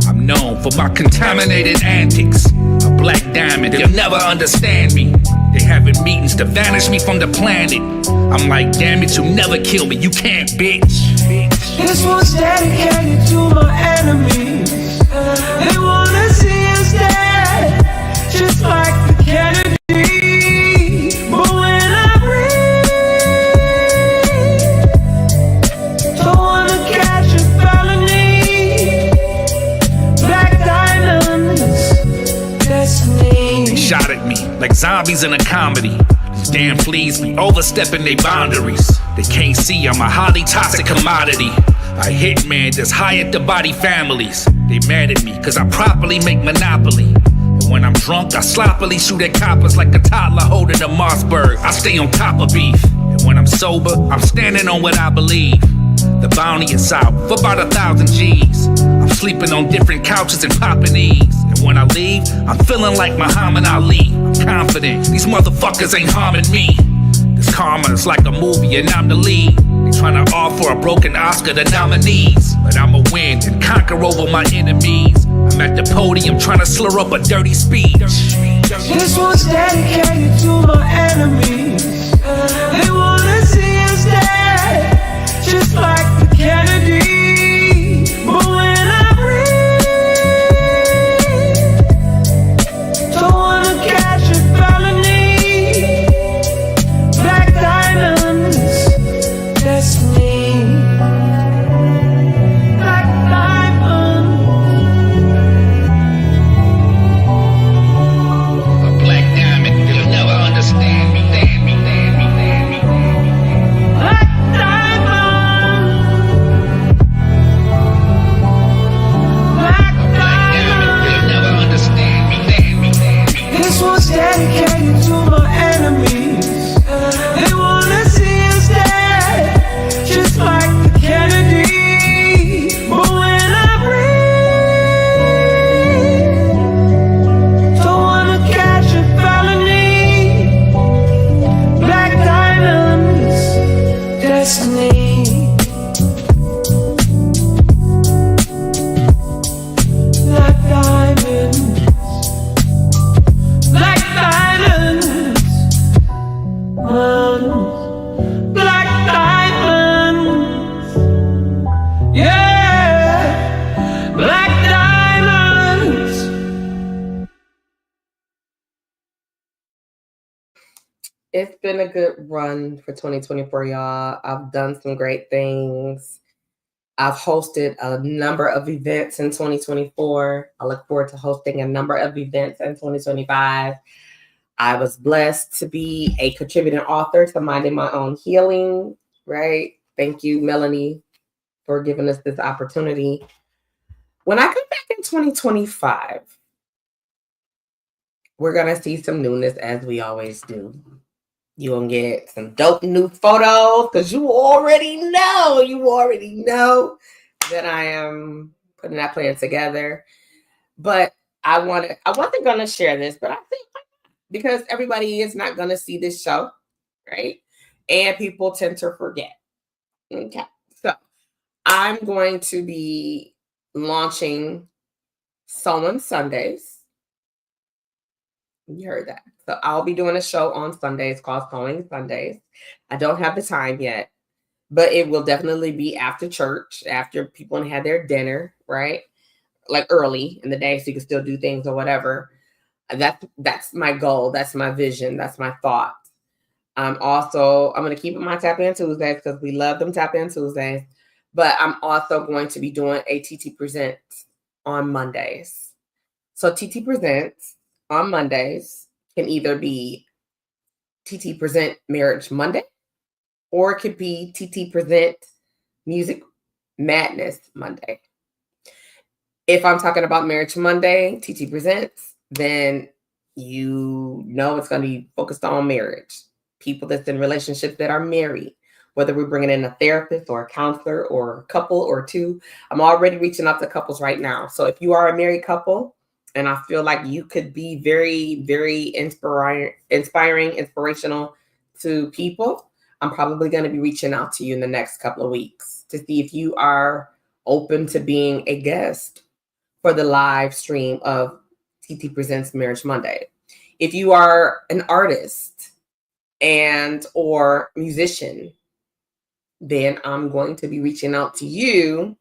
I'm known for my contaminated antics. A black diamond, they'll never understand me. They having meetings to vanish me from the planet. I'm like, damn it, you'll never kill me, you can't, bitch. This one's dedicated to my enemies. They wanna see us dead, just like the Kennedy. But when I breathe, don't wanna catch a felony. Black diamonds, destiny. They shot at me like zombies in a comedy. These damn fleas be overstepping their boundaries. They can't see I'm a highly toxic commodity. A hitman that's hired to body families. They mad at me cause I properly make Monopoly. And when I'm drunk, I sloppily shoot at coppers like a toddler holding a Mossberg. I stay on top of beef. And when I'm sober, I'm standing on what I believe. The bounty is out for about 1,000 G's. I'm sleeping on different couches and popping E's. And when I leave, I'm feeling like Muhammad Ali. I'm confident, these motherfuckers ain't harming me. This karma is like a movie and I'm the lead. They tryna offer a broken Oscar to nominees. But I'ma win and conquer over my enemies. I'm at the podium tryna slur up a dirty speech. This one's dedicated to my enemies. They wanna see us dead, just like the Kennedy. But when I breathe, don't wanna catch a felony. Black diamonds, destiny. Black diamonds. A black diamond, you'll never understand me. Damn me, damn me, damn me. Black diamond. Black diamond. You'll never understand me. Damn me, damn me. This one's dedicated to my enemies. They wanna see us dead, just like the Kennedy. But when I breathe, don't wanna catch a felony. Black diamonds, destiny. Black diamonds. Black diamonds, black diamonds, yeah, black diamonds. It's been a good run for 2024, y'all. I've done some great things. I've hosted a number of events in 2024. I look forward to hosting a number of events in 2025. I was blessed to be a contributing author to Minding My Own Healing, right? Thank you, Melanie, for giving us this opportunity. When I come back in 2025, we're going to see some newness as we always do. You're going to get some dope new photos because you already know that I am putting that plan together. But I wasn't going to share this, but I think because everybody is not going to see this show, right? And people tend to forget. Okay. So I'm going to be launching Sewing Sundays. You heard that. So I'll be doing a show on Sundays called Sewing Sundays. I don't have the time yet, but it will definitely be after church, after people had their dinner, right? Like early in the day, so you can still do things or whatever. That's my goal. That's my vision. That's my thought. I'm going to keep it my Tap In Tuesdays because we love them Tap In Tuesdays. But I'm also going to be doing a TT Presents on Mondays. So TT Presents on Mondays can either be TT Present Marriage Monday, or it could be TT Present Music Madness Monday. If I'm talking about Marriage Monday, TT Presents, then you know it's going to be focused on marriage, people that's in relationships that are married, whether we're bringing in a therapist or a counselor or a couple or two. I'm already reaching out to couples right now. So if you are a married couple and I feel like you could be very, very inspirational to people, I'm probably going to be reaching out to you in the next couple of weeks to see if you are open to being a guest for the live stream of TT Presents Marriage Monday. If you are an artist and or musician, then I'm going to be reaching out to you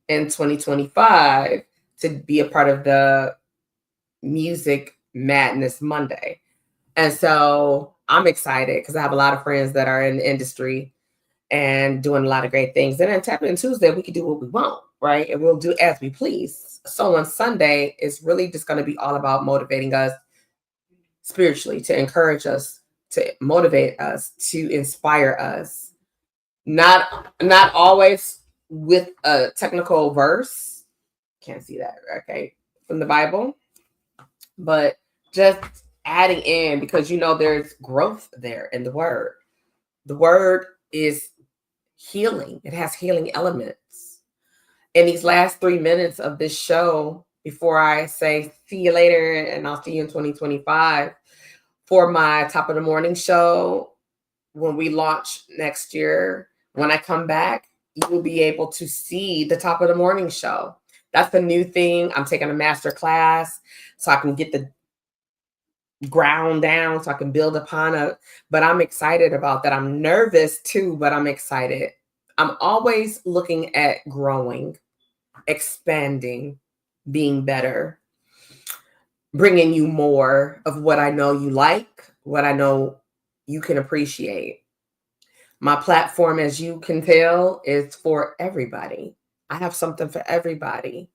in 2025 to be a part of the Music Madness Monday. And so I'm excited because I have a lot of friends that are in the industry and doing a lot of great things. And then Tap In Tuesday, we can do what we want, right? And we'll do as we please. So on Sunday, it's really just going to be all about motivating us spiritually, to encourage us, to motivate us, to inspire us. Not always with a technical verse. Can't see that, okay, from the Bible. But just adding in, because there's growth there in the word. The word is healing. It has healing elements. In these last 3 minutes of this show, before I say see you later and I'll see you in 2025 for my Top of the Morning show, when we launch next year, when I come back, you'll be able to see the Top of the Morning show. That's the new thing. I'm taking a master class so I can get the ground down, so I can build upon it. But I'm excited about that. I'm nervous too, but I'm excited. I'm always looking at growing, expanding, being better, bringing you more of what I know you like, what I know you can appreciate. My platform, as you can tell, is for everybody. I have something for everybody.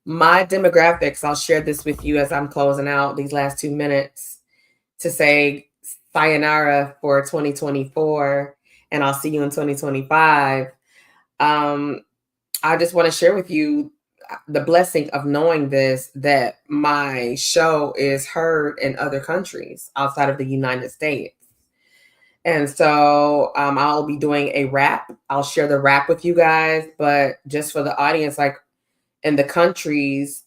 My demographics, I'll share this with you as I'm closing out these last 2 minutes to say sayonara for 2024, and I'll see you in 2025. I just want to share with you the blessing of knowing this, that my show is heard in other countries outside of the United States. And so I'll be doing a rap. I'll share the rap with you guys, but just for the audience, like in the countries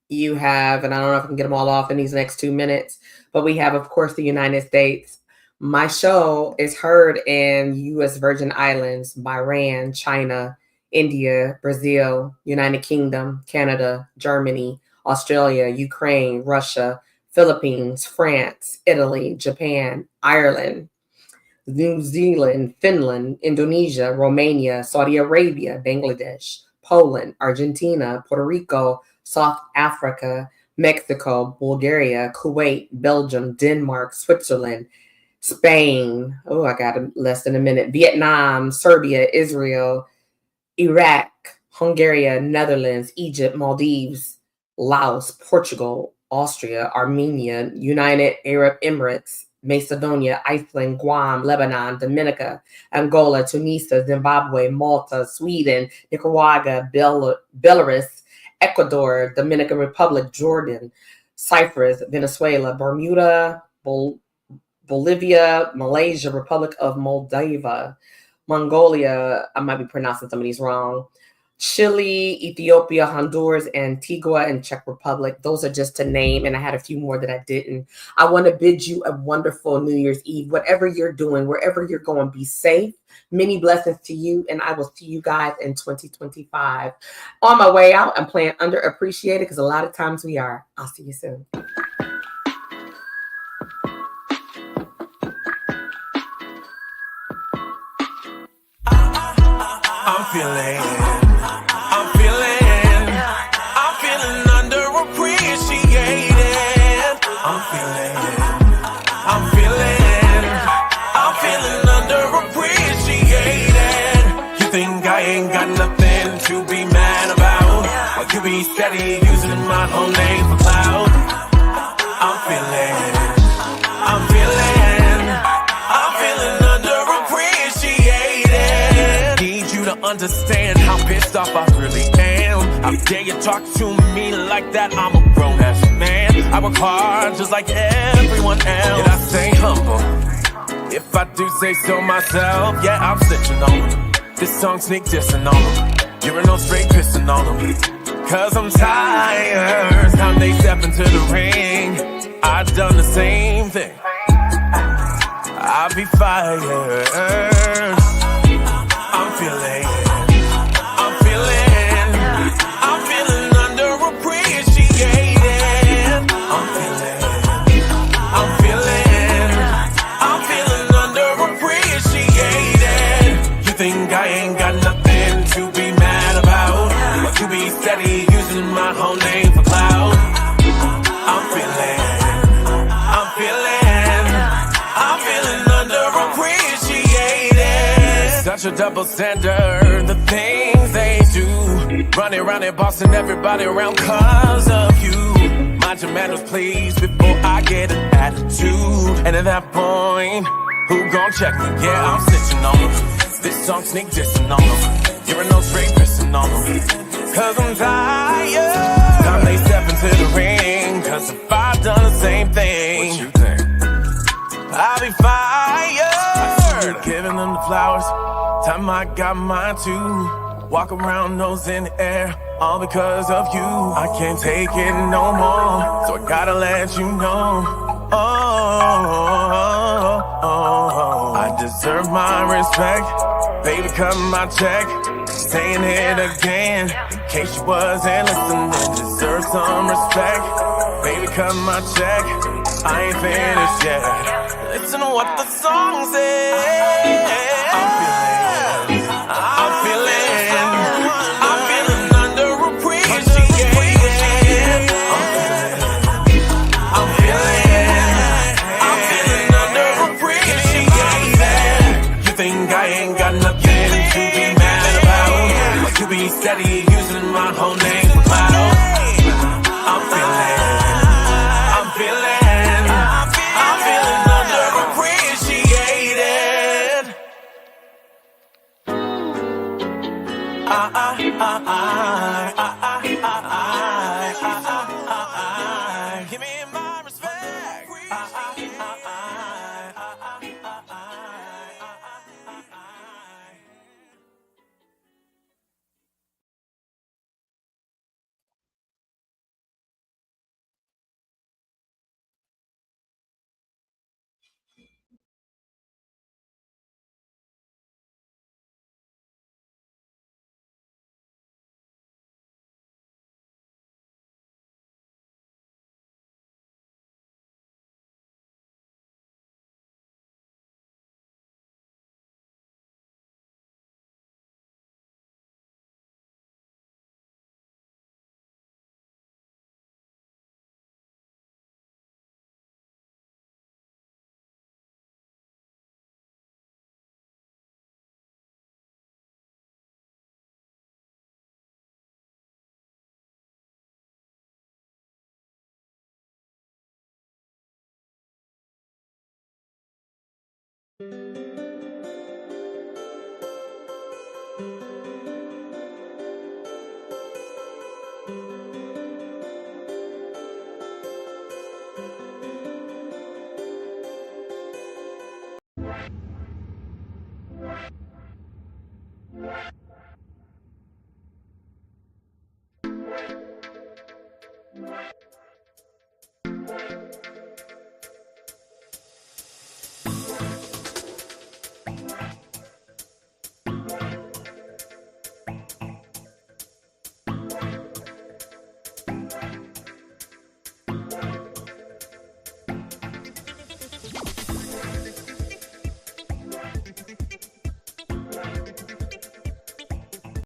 you have, and I don't know if I can get them all off in these next 2 minutes, but we have, of course, the United States. My show is heard in U.S. Virgin Islands, Bahrain, China, India, Brazil, United Kingdom, Canada, Germany, Australia, Ukraine, Russia, Philippines, France, Italy, Japan, Ireland, New Zealand, Finland, Indonesia, Romania, Saudi Arabia, Bangladesh, Poland, Argentina, Puerto Rico, South Africa, Mexico, Bulgaria, Kuwait, Belgium, Denmark, Switzerland, Spain, I got less than a minute, Vietnam, Serbia, Israel, Iraq, Hungary, Netherlands, Egypt, Maldives, Laos, Portugal, Austria, Armenia, United Arab Emirates, Macedonia, Iceland, Guam, Lebanon, Dominica, Angola, Tunisia, Zimbabwe, Malta, Sweden, Nicaragua, Belarus, Ecuador, Dominican Republic, Jordan, Cyprus, Venezuela, Bermuda, Bolivia, Malaysia, Republic of Moldova, Mongolia, I might be pronouncing some of these wrong, Chile, Ethiopia, Honduras, Antigua, and Czech Republic. Those are just to name, and I had a few more that I didn't. I want to bid you a wonderful New Year's Eve. Whatever you're doing, wherever you're going, be safe. Many blessings to you, and I will see you guys in 2025. On my way out, I'm playing Underappreciated because a lot of times we are. I'll see you soon. I'm feeling underappreciated. I'm feeling underappreciated. You think I ain't got nothing to be mad about? Well, you be steady using my whole name for clout. I'm feeling underappreciated. Need you to understand how pissed off I really am. How dare you talk to me like that? I'm a grown-ass man. I work hard just like everyone else. Yet I stay humble. If I do say so myself, yeah, I'm snitching on them. This song sneak dissing on them. You're no straight pissing on them. Cause I'm tired. Time they step into the ring. I've done the same thing. I'll be fired. I'm feeling underappreciated. I'm feeling underappreciated. You think I ain't got nothing to be mad about? But you be steady using my whole name for clout. I'm feeling underappreciated. Such a double standard, the things they do. Running around and bossing everybody around cause of you. Mind your manners, please, before I get an attitude. And at that point, who gon' check me? Yeah, I'm snitching on them. This song sneak dissing on them. You're no straight pissing on them. Cause I'm tired. Time they step into the ring. Cause if I've done the same thing, what you think? I'll be fired. I see you giving them the flowers. Time I got mine too. Walk around nose in the air, all because of you. I can't take it no more, so I gotta let you know. I deserve my respect. Baby, cut my check. Saying it again, in case you wasn't listening. Deserve some respect. Baby, cut my check. I ain't finished yet. Listen to what the song says. I'm feeling underappreciated. I'm feeling underappreciated. You think I ain't got nothing to be mad about? Like you be steady using my whole name for clout. I'm feeling underappreciated. Give me my respect.